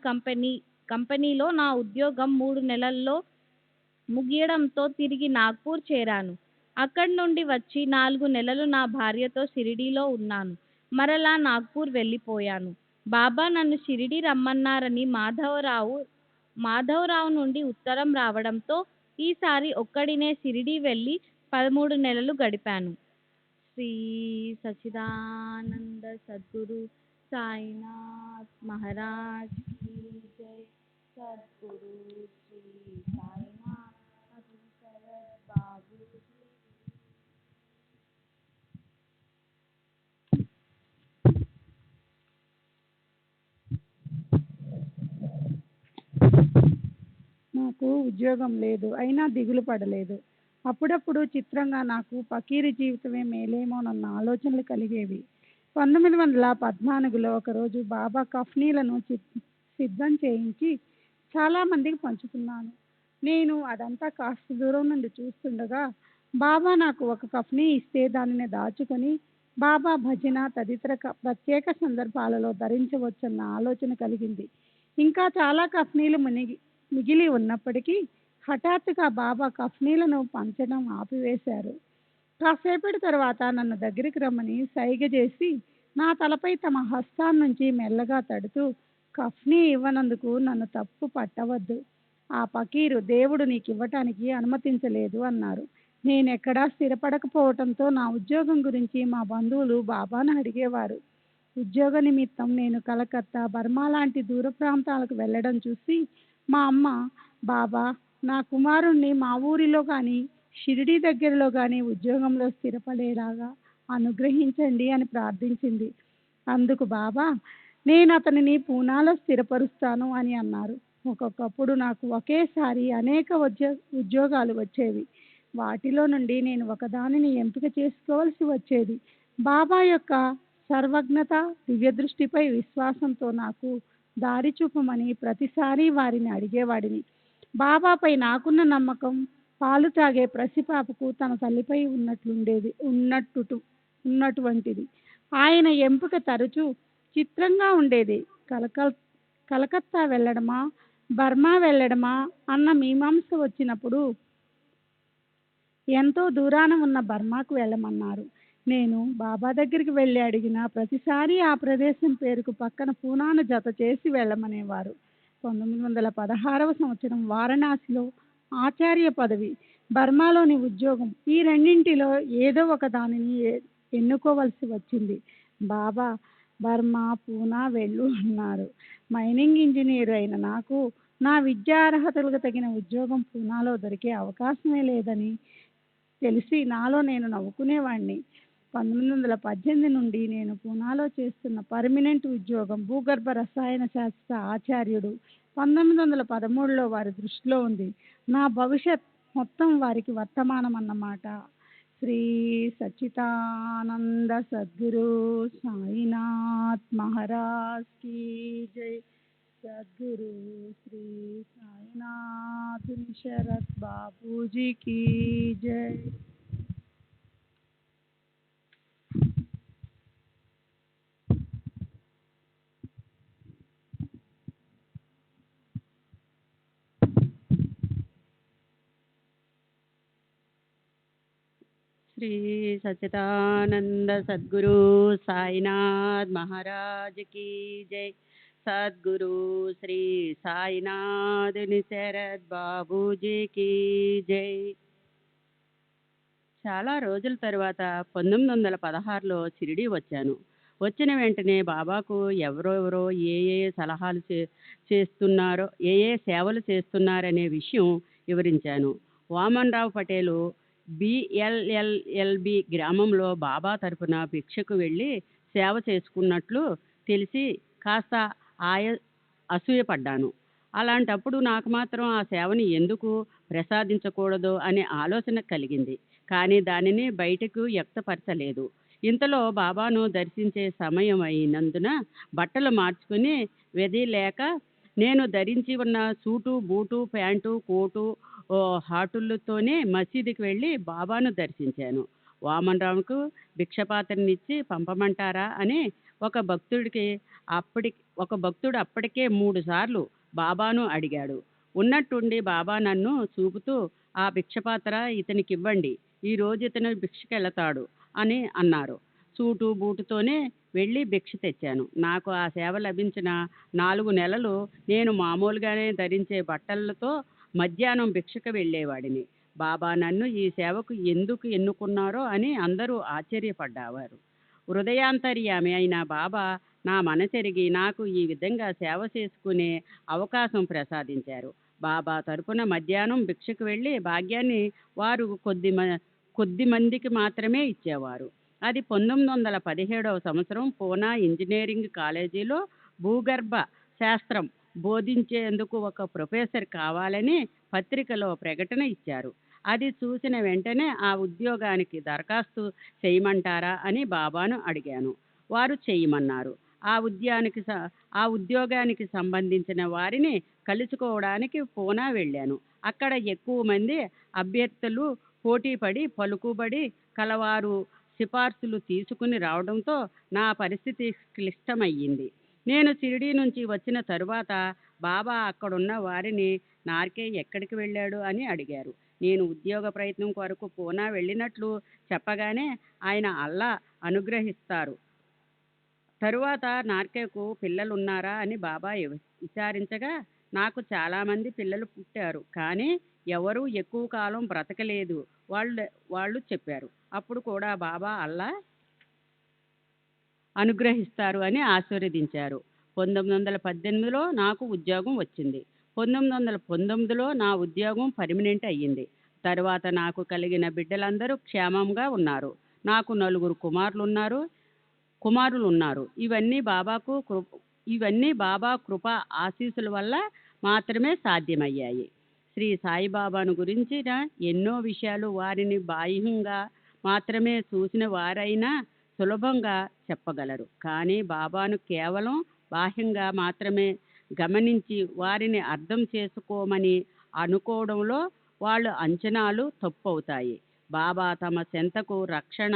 కంపెనీలో నా ఉద్యోగం 3 నెలల్లో ముగియడంతో తిరిగి నాగ్పూర్ చేరాను. అక్కడి నుండి వచ్చి 4 నెలలు నా భార్యతో షిరిడీలో ఉన్నాను. మరలా నాగ్పూర్ వెళ్ళిపోయాను. బాబా నన్ను షిరిడీ రమ్మన్నారని మాధవరావు నుండి ఉత్తరం రావడంతో ఈసారి ఒక్కడినే షిరిడీ వెళ్ళి 13 నెలలు గడిపాను. శ్రీ సచ్చిదానంద సద్గురు సాయినాథ్ మహారాజ్ కీ జై. సద్గురు శ్రీ సాయినాథ్ శరత్ బాబూజీ. నాకు ఉద్యోగం లేదు, అయినా దిగులు పడలేదు. అప్పుడప్పుడు చిత్రంగా నాకు ఫకీరు జీవితమే మేలేమోనన్న ఆలోచనలు కలిగేవి. 1914లో ఒకరోజు బాబా కఫ్నీలను సిద్ధం చేయించి చాలామందికి పంచుతున్నాను. నేను అదంతా కాస్త దూరం నుండి చూస్తుండగా బాబా నాకు ఒక కఫ్నీ ఇస్తే దానిని దాచుకొని బాబా భజన తదితర ప్రత్యేక సందర్భాలలో ధరించవచ్చన్న ఆలోచన కలిగింది. ఇంకా చాలా కఫ్నీలు మిగిలి ఉన్నప్పటికీ హఠాత్తుగా బాబా కఫ్నీలను పంచడం ఆపివేశారు. కాసేపటి తర్వాత నన్ను దగ్గరికి రమ్మని సైగ చేసి నా తలపై తమ హస్తాన్నుంచి మెల్లగా తడుతూ, కఫ్నీ ఇవ్వనందుకు నన్ను తప్పు పట్టవద్దు. ఆ ఫకీరు దేవుడు నీకు ఇవ్వటానికి అనుమతించలేదు అన్నారు. నేనెక్కడా స్థిరపడకపోవటంతో నా ఉద్యోగం గురించి మా బంధువులు బాబాను అడిగేవారు. ఉద్యోగ నిమిత్తం నేను కలకత్తా, బర్మా లాంటి దూర ప్రాంతాలకు వెళ్ళడం చూసి మా అమ్మ, బాబా నా కుమారుణ్ణి మా ఊరిలో కానీ షిరిడీ దగ్గరలో కానీ ఉద్యోగంలో స్థిరపడేలాగా అనుగ్రహించండి అని ప్రార్థించింది. అందుకు బాబా, నేను అతనిని పూనాలో స్థిరపరుస్తాను అని అన్నారు. ఒక్కొక్కప్పుడు నాకు ఒకేసారి అనేక ఉద్యోగాలు వచ్చేవి. వాటిలో నుండి నేను ఒకదానిని ఎంపిక చేసుకోవాల్సి వచ్చేది. బాబా యొక్క సర్వజ్ఞత, దివ్యదృష్టిపై విశ్వాసంతో నాకు దారి చూపమని ప్రతిసారి వారిని అడిగేవాడిని. బాబాపై నాకున్న నమ్మకం పాలు తాగే ప్రసిపాపకు తన తల్లిపై ఉన్నటువంటిది. ఆయన ఎంపిక తరచూ చిత్రంగా ఉండేది. కలకత్తా వెళ్ళడమా, బర్మా వెళ్ళడమా అన్న మీమాంస వచ్చినప్పుడు ఎంతో దూరాన ఉన్న బర్మాకు వెళ్ళమన్నారు. నేను బాబా దగ్గరికి వెళ్ళి అడిగిన ప్రతిసారి ఆ ప్రదేశం పేరుకు పక్కన పూనాను జత చేసి వెళ్ళమనేవారు. 1916వ సంవత్సరం వారణాసిలో ఆచార్య పదవి, బర్మాలోని ఉద్యోగం, ఈ రెండింటిలో ఏదో ఒక దానిని ఎన్నుకోవలసి వచ్చింది. బాబా బర్మా, పూనా వెళ్ళు అన్నారు. మైనింగ్ ఇంజనీర్ అయిన నాకు నా విద్యా అర్హతలకు తగిన ఉద్యోగం పూనాలో దొరికే అవకాశమే లేదని తెలిసి నాలో నేను నవ్వుకునేవాడిని. 1918 నుండి నేను పూనాలో చేస్తున్న పర్మనెంట్ ఉద్యోగం భూగర్భ రసాయన శాస్త్ర ఆచార్యుడు. 1913లో వారి దృష్టిలో ఉంది. నా భవిష్యత్ మొత్తం వారికి వర్తమానం అన్నమాట. శ్రీ సచ్చిదానంద సద్గురు సాయినాథ్ మహారాజ్ కీ జై. సద్గురు శ్రీ సాయినాథ్ శరత్ బాబూజీ కీ జై. శ్రీ సచ్చిదానంద సద్గురు సాయినాథ్ మహారాజ్ की जय సద్గురు శ్రీ సాయినాథ్ శరద్ బాబూజీ की जय చాలా రోజుల తర్వాత 1916లో షిరిడీ వచ్చాను. వచ్చిన వెంటనే బాబాకు ఎవరెవరో ఏ సలహాలు చేస్తున్నారో ఏ సేవలు చేస్తున్నారనే విషయం వివరించాను. వామన్రావు పటేలు బిఎల్ఎల్ఎల్బి గ్రామంలో బాబా తరపున భిక్షకు వెళ్ళి సేవ చేసుకున్నట్లు తెలిసి కాస్త అసూయపడ్డాను. అలాంటప్పుడు నాకు మాత్రం ఆ సేవని ఎందుకు ప్రసాదించకూడదు అనే ఆలోచన కలిగింది. కానీ దానిని బయటకు వ్యక్తపరచలేదు. ఇంతలో బాబాను దర్శించే సమయం అయినందున బట్టలు మార్చుకుని వెది లేక నేను ధరించి ఉన్న సూటు బూటు ప్యాంటు కోటు హాటులతోనే మసీదుకి వెళ్ళి బాబాను దర్శించాను. వామన్రావుకు భిక్షపాత్రనిచ్చి పంపమంటారా అని ఒక భక్తుడు అప్పటికే 3 సార్లు బాబాను అడిగాడు. ఉన్నట్టుండి బాబా నన్ను చూపుతూ ఆ భిక్షపాత్ర ఇతనికి ఇవ్వండి, ఈరోజు ఇతను భిక్షకెళతాడు అని అన్నారు. సూటు బూటుతోనే వెళ్ళి భిక్ష తెచ్చాను. నాకు ఆ సేవ లభించిన 4 నెలలు నేను మామూలుగానే ధరించే బట్టలతో మధ్యాహ్నం భిక్షకు వెళ్ళేవాడిని. బాబా నన్ను ఈ సేవకు ఎందుకు ఎన్నుకున్నారో అని అందరూ ఆశ్చర్యపడ్డారు. హృదయాంతర్యామి అయిన బాబా నా మనసెరిగి నాకు ఈ విధంగా సేవ చేసుకునే అవకాశం ప్రసాదించారు. బాబా తరపున మధ్యాహ్నం భిక్షకు వెళ్ళి భాగ్యాన్ని వారు కొద్ది మందికి మాత్రమే ఇచ్చేవారు. అది 1917వ సంవత్సరం పూనా ఇంజనీరింగ్ కాలేజీలో భూగర్భ శాస్త్రం బోధించేందుకు ఒక ప్రొఫెసర్ కావాలని పత్రికలో ప్రకటన ఇచ్చారు. అది చూసిన వెంటనే ఆ ఉద్యోగానికి దరఖాస్తు చేయమంటారా అని బాబాను అడిగాను. వారు చేయమన్నారు. ఆ ఉద్యోగానికి సంబంధించిన వారిని కలుసుకోవడానికి పూనా వెళ్ళాను. అక్కడ ఎక్కువ మంది అభ్యర్థులు పోటీపడి పలుకుబడి కలవారు సిఫార్సులు తీసుకుని రావడంతో నా పరిస్థితి క్లిష్టమయ్యింది. నేను షిరిడీ నుంచి వచ్చిన తరువాత బాబా అక్కడున్న వారిని నార్కే ఎక్కడికి వెళ్ళాడు అని అడిగారు. నేను ఉద్యోగ ప్రయత్నం కొరకు పూనా వెళ్ళినట్లు చెప్పగానే ఆయన అల్లా అనుగ్రహిస్తారు. తరువాత నార్కేకు పిల్లలున్నారా అని బాబా విచారించగా నాకు చాలామంది పిల్లలు పుట్టారు, కానీ ఎవరూ ఎక్కువ కాలం బ్రతకలేదు వాళ్ళు చెప్పారు. అప్పుడు కూడా బాబా అల్లా అనుగ్రహిస్తారు అని ఆశీర్వదించారు. 1918లో నాకు ఉద్యోగం వచ్చింది. 1919లో నా ఉద్యోగం పర్మనెంట్ అయ్యింది. తర్వాత నాకు కలిగిన బిడ్డలందరూ క్షేమంగా ఉన్నారు. నాకు 4 కుమారులు ఉన్నారు. ఇవన్నీ బాబా కృప ఆశీస్సుల వల్ల మాత్రమే సాధ్యమయ్యాయి. శ్రీ సాయిబాబాను గురించిన ఎన్నో విషయాలు వారిని బాహ్యంగా మాత్రమే చూసిన వారైనా సులభంగా చెప్పగలరు. కానీ బాబాను కేవలం బాహ్యంగా మాత్రమే గమనించి వారిని అర్థం చేసుకోమని అనుకోవడంలో వాళ్ళ అంచనాలు తప్పవుతాయి. బాబా తమ చెంతకు రక్షణ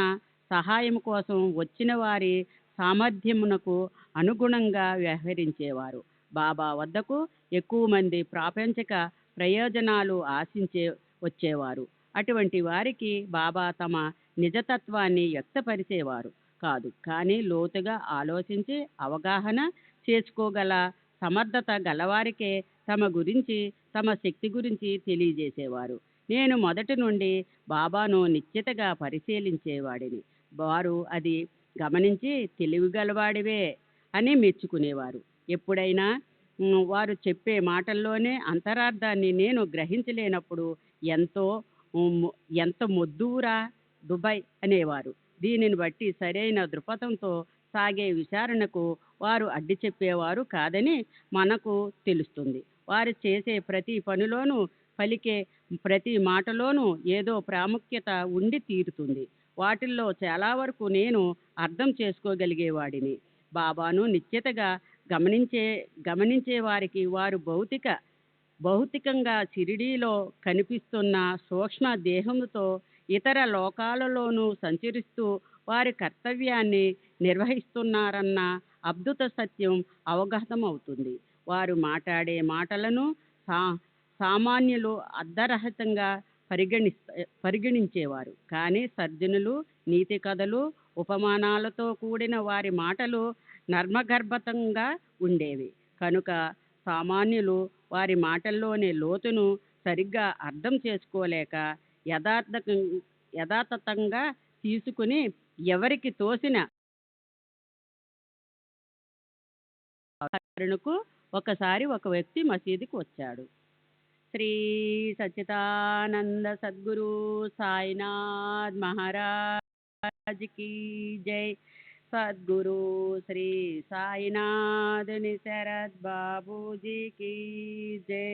సహాయం కోసం వచ్చిన వారి సామర్థ్యమునకు అనుగుణంగా వ్యవహరించేవారు. బాబా వద్దకు ఎక్కువ మంది ప్రాపంచిక ప్రయోజనాలు ఆశించే వచ్చేవారు. అటువంటి వారికి బాబా తమ నిజతత్వాన్ని వ్యక్తపరిచేవారు కాదు, కానీ లోతుగా ఆలోచించి అవగాహన చేసుకోగల సమర్థత గలవారికే తమ శక్తి గురించి తెలియజేసేవారు. నేను మొదటి నుండి బాబాను నిశ్చితగా పరిశీలించేవాడిని. వారు అది గమనించి తెలివిగలవాడివే అని మెచ్చుకునేవారు. ఎప్పుడైనా వారు చెప్పే మాటల్లోనే అంతరార్థాన్ని నేను గ్రహించలేనప్పుడు ఎంత మొద్దురా దుబాయ్ అనేవారు. దీనిని బట్టి సరైన దృక్పథంతో సాగే విచారణకు వారు అడ్డు చెప్పేవారు కాదని మనకు తెలుస్తుంది. వారు చేసే ప్రతి పనిలోనూ పలికే ప్రతి మాటలోనూ ఏదో ప్రాముఖ్యత ఉండి తీరుతుంది. వాటిల్లో చాలా వరకు నేను అర్థం చేసుకోగలిగేవాడిని. బాబాను నిశ్చితగా గమనించే వారికి వారు భౌతికంగా షిరిడీలో కనిపిస్తున్న సూక్ష్మ దేహంతో ఇతర లోకాలలోనూ సంచరిస్తూ వారి కర్తవ్యాన్ని నిర్వహిస్తున్నారన్న అద్భుత సత్యం అవగతమవుతుంది. వారు మాట్లాడే మాటలను సామాన్యులు అర్ధరహితంగా పరిగణించేవారు. కానీ సర్జనులు నీతి కథలు, ఉపమానాలతో కూడిన వారి మాటలు నర్మగర్భతంగా ఉండేవి. కనుక సామాన్యులు వారి మాటల్లోని లోతును సరిగ్గా అర్థం చేసుకోలేక యథాతథంగా తీసుకుని ఎవరికి తోసిన ఉదాహరణకు ఒకసారి ఒక వ్యక్తి మసీదుకు వచ్చాడు. శ్రీ సచ్చిదానంద సద్గురు సాయినాథ్ మహారాజ్ की जय। सद्गुरु श्री साईनाथ निशरद बाबू जी की जय।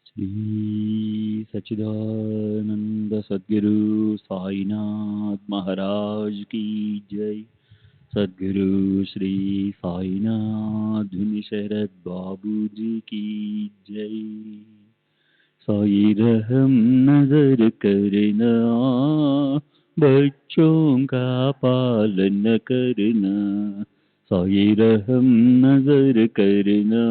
श्री सच्चिदानंद सद्गुरु साईनाथ महाराज की जय। सद्गुरु श्री साईनाथ शरद बाबू जी की जय। साई रहम नजर करना, बच्चों का पालन करना। साई रहम नजर करना,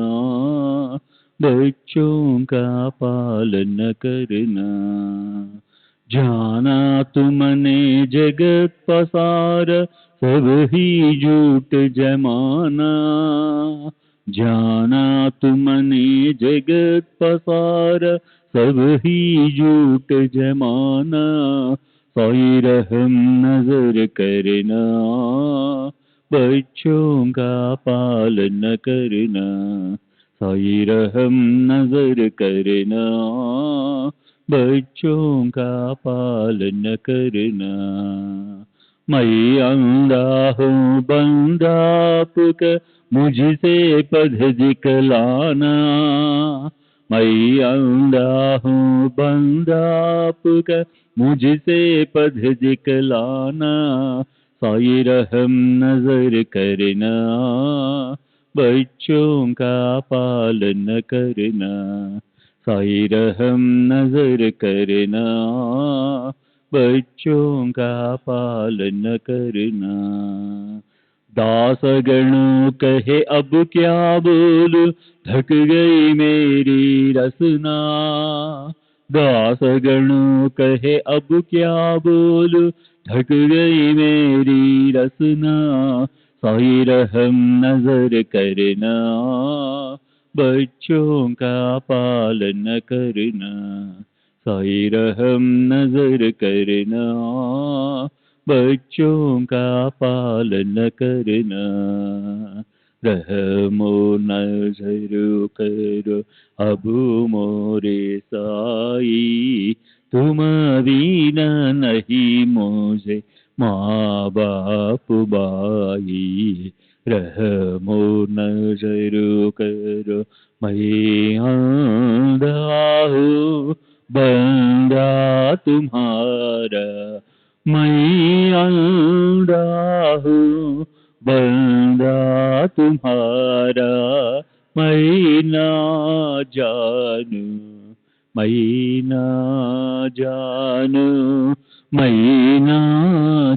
बच्चों का पालन करना। जाना तुमने जगत पसार, सब ही झूठ जमाना। जाना तुमने जगत पसार, सब ही झूठ जमाना। साई रहम नजर करना, बच्चों का पालन करना। साई रहम नजर करना, बच्चों का पालन करना। मैं अंधा हूँ बंदा आपका, मुझसे पद दिखलाना। मैं अंधा हूँ बंदा आपका, मुझसे पद दिखलाना। साई रहम नजर करना, बच्चों का पालन करना। साई रहम नजर करना, बच्चों का पालन करना। दास गणों कहे अब क्या बोलूं, थक गई मेरी रसना। दास गणों कहे अब क्या बोलूं, थक गई मेरी रसना। साई रहम नजर करना, बच्चों का पालन करना। साई रहम नजर करना, बच्चों का पालन करना। रहमो नजर करो अब मोरे साई, तुम बिना नहीं मुझे माँ बाप बाई। रहमो नजर करो मैं अंधा हूँ बंदा तुम्हारा मैं अंधा हूँ, बंदा तुम्हारा मैं ना जानू, मैं ना जानू, मैं ना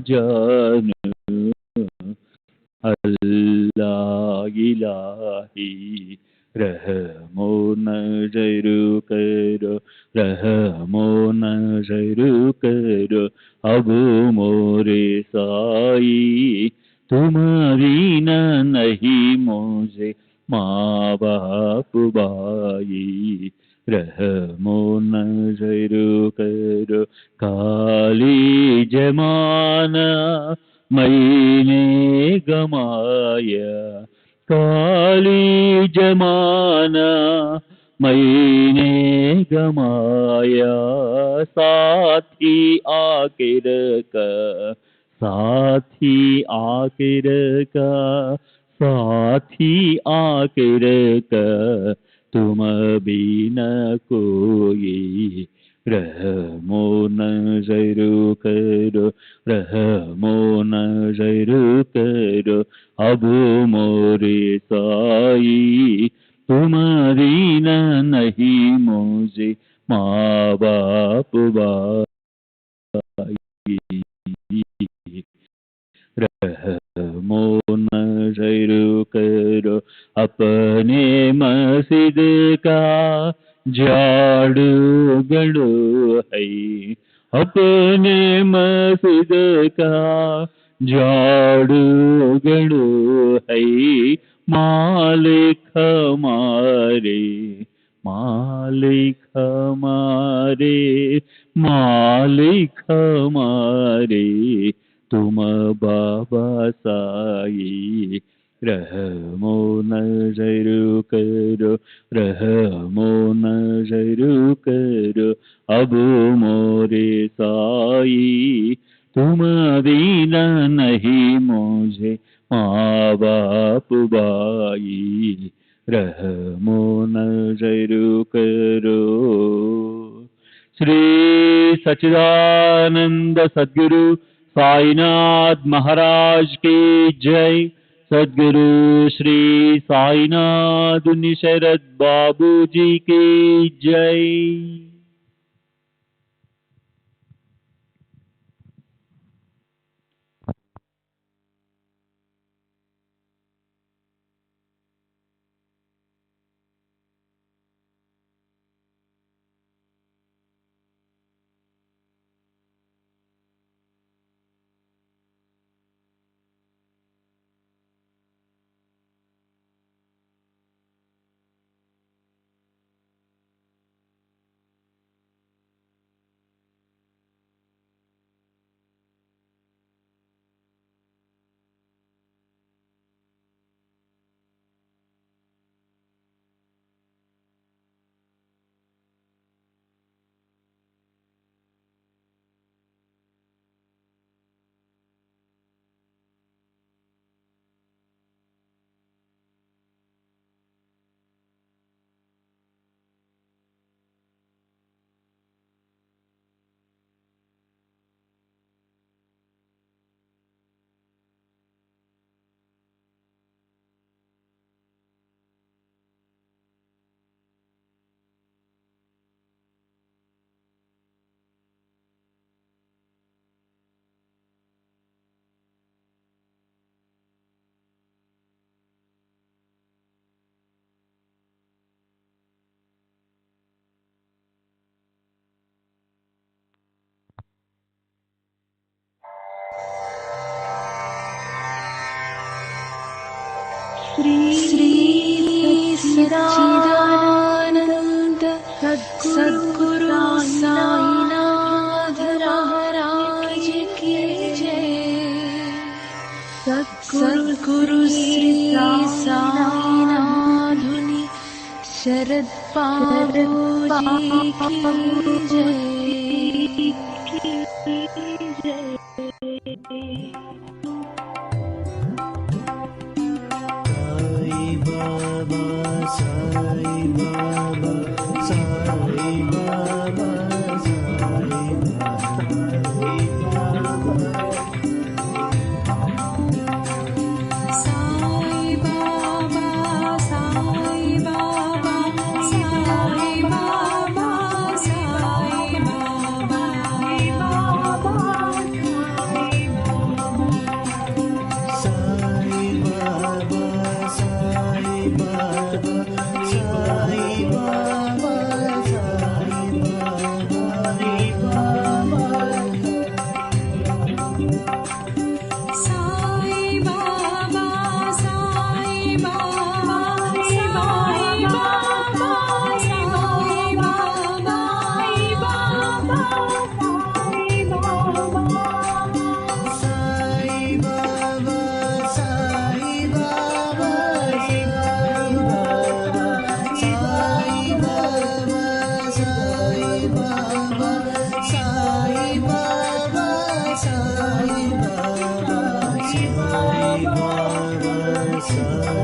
जानू। अल्लाह इलाही रहमो नजर करो, रहमो नजर करो, अब मोरे साई तुम्हारी न नहीं मुझे माँ बाप भाई, रहमो नजर करो। काली जमाना मैंने गमाया, काली जमाना मैंने गमाया, साथी आखिर का, साथी आखिर का, साथी आखिर का, तुम बिना कोई, रहमो नजर करो, रहमो नजर करो, अब मोरे साई तुम्हारी न नहीं मुझे माँ बाप भाई, रहमो नजर करो। अपने मस्जिद का झाड़ू गड़ो है, अपने मस्जिद का झाड़ू गड़ो है, मालिक हमारे, मालिक हमारे, मालिक हमारे, तुम बाबा साई, रहमो नजर करो, रहमो नजर करो, अब मोरे साई तुम बिना नहीं मुझे माँ बाप भाई, रहमो नजर करो। श्री सच्चिदानंद सद्गुरु साईनाथ महाराज की जय। सद्गुरु श्री साईनाथ निशरद बाबू जी की जय। श्री सच्चिदानंद सद्गुरु साईनाथ महाराज की जय। सद्गुरु श्री साईनाथ शरद बाबू जी की जय। Sai Baba, Sai Baba, Sai Baba. Sai Baba, Sai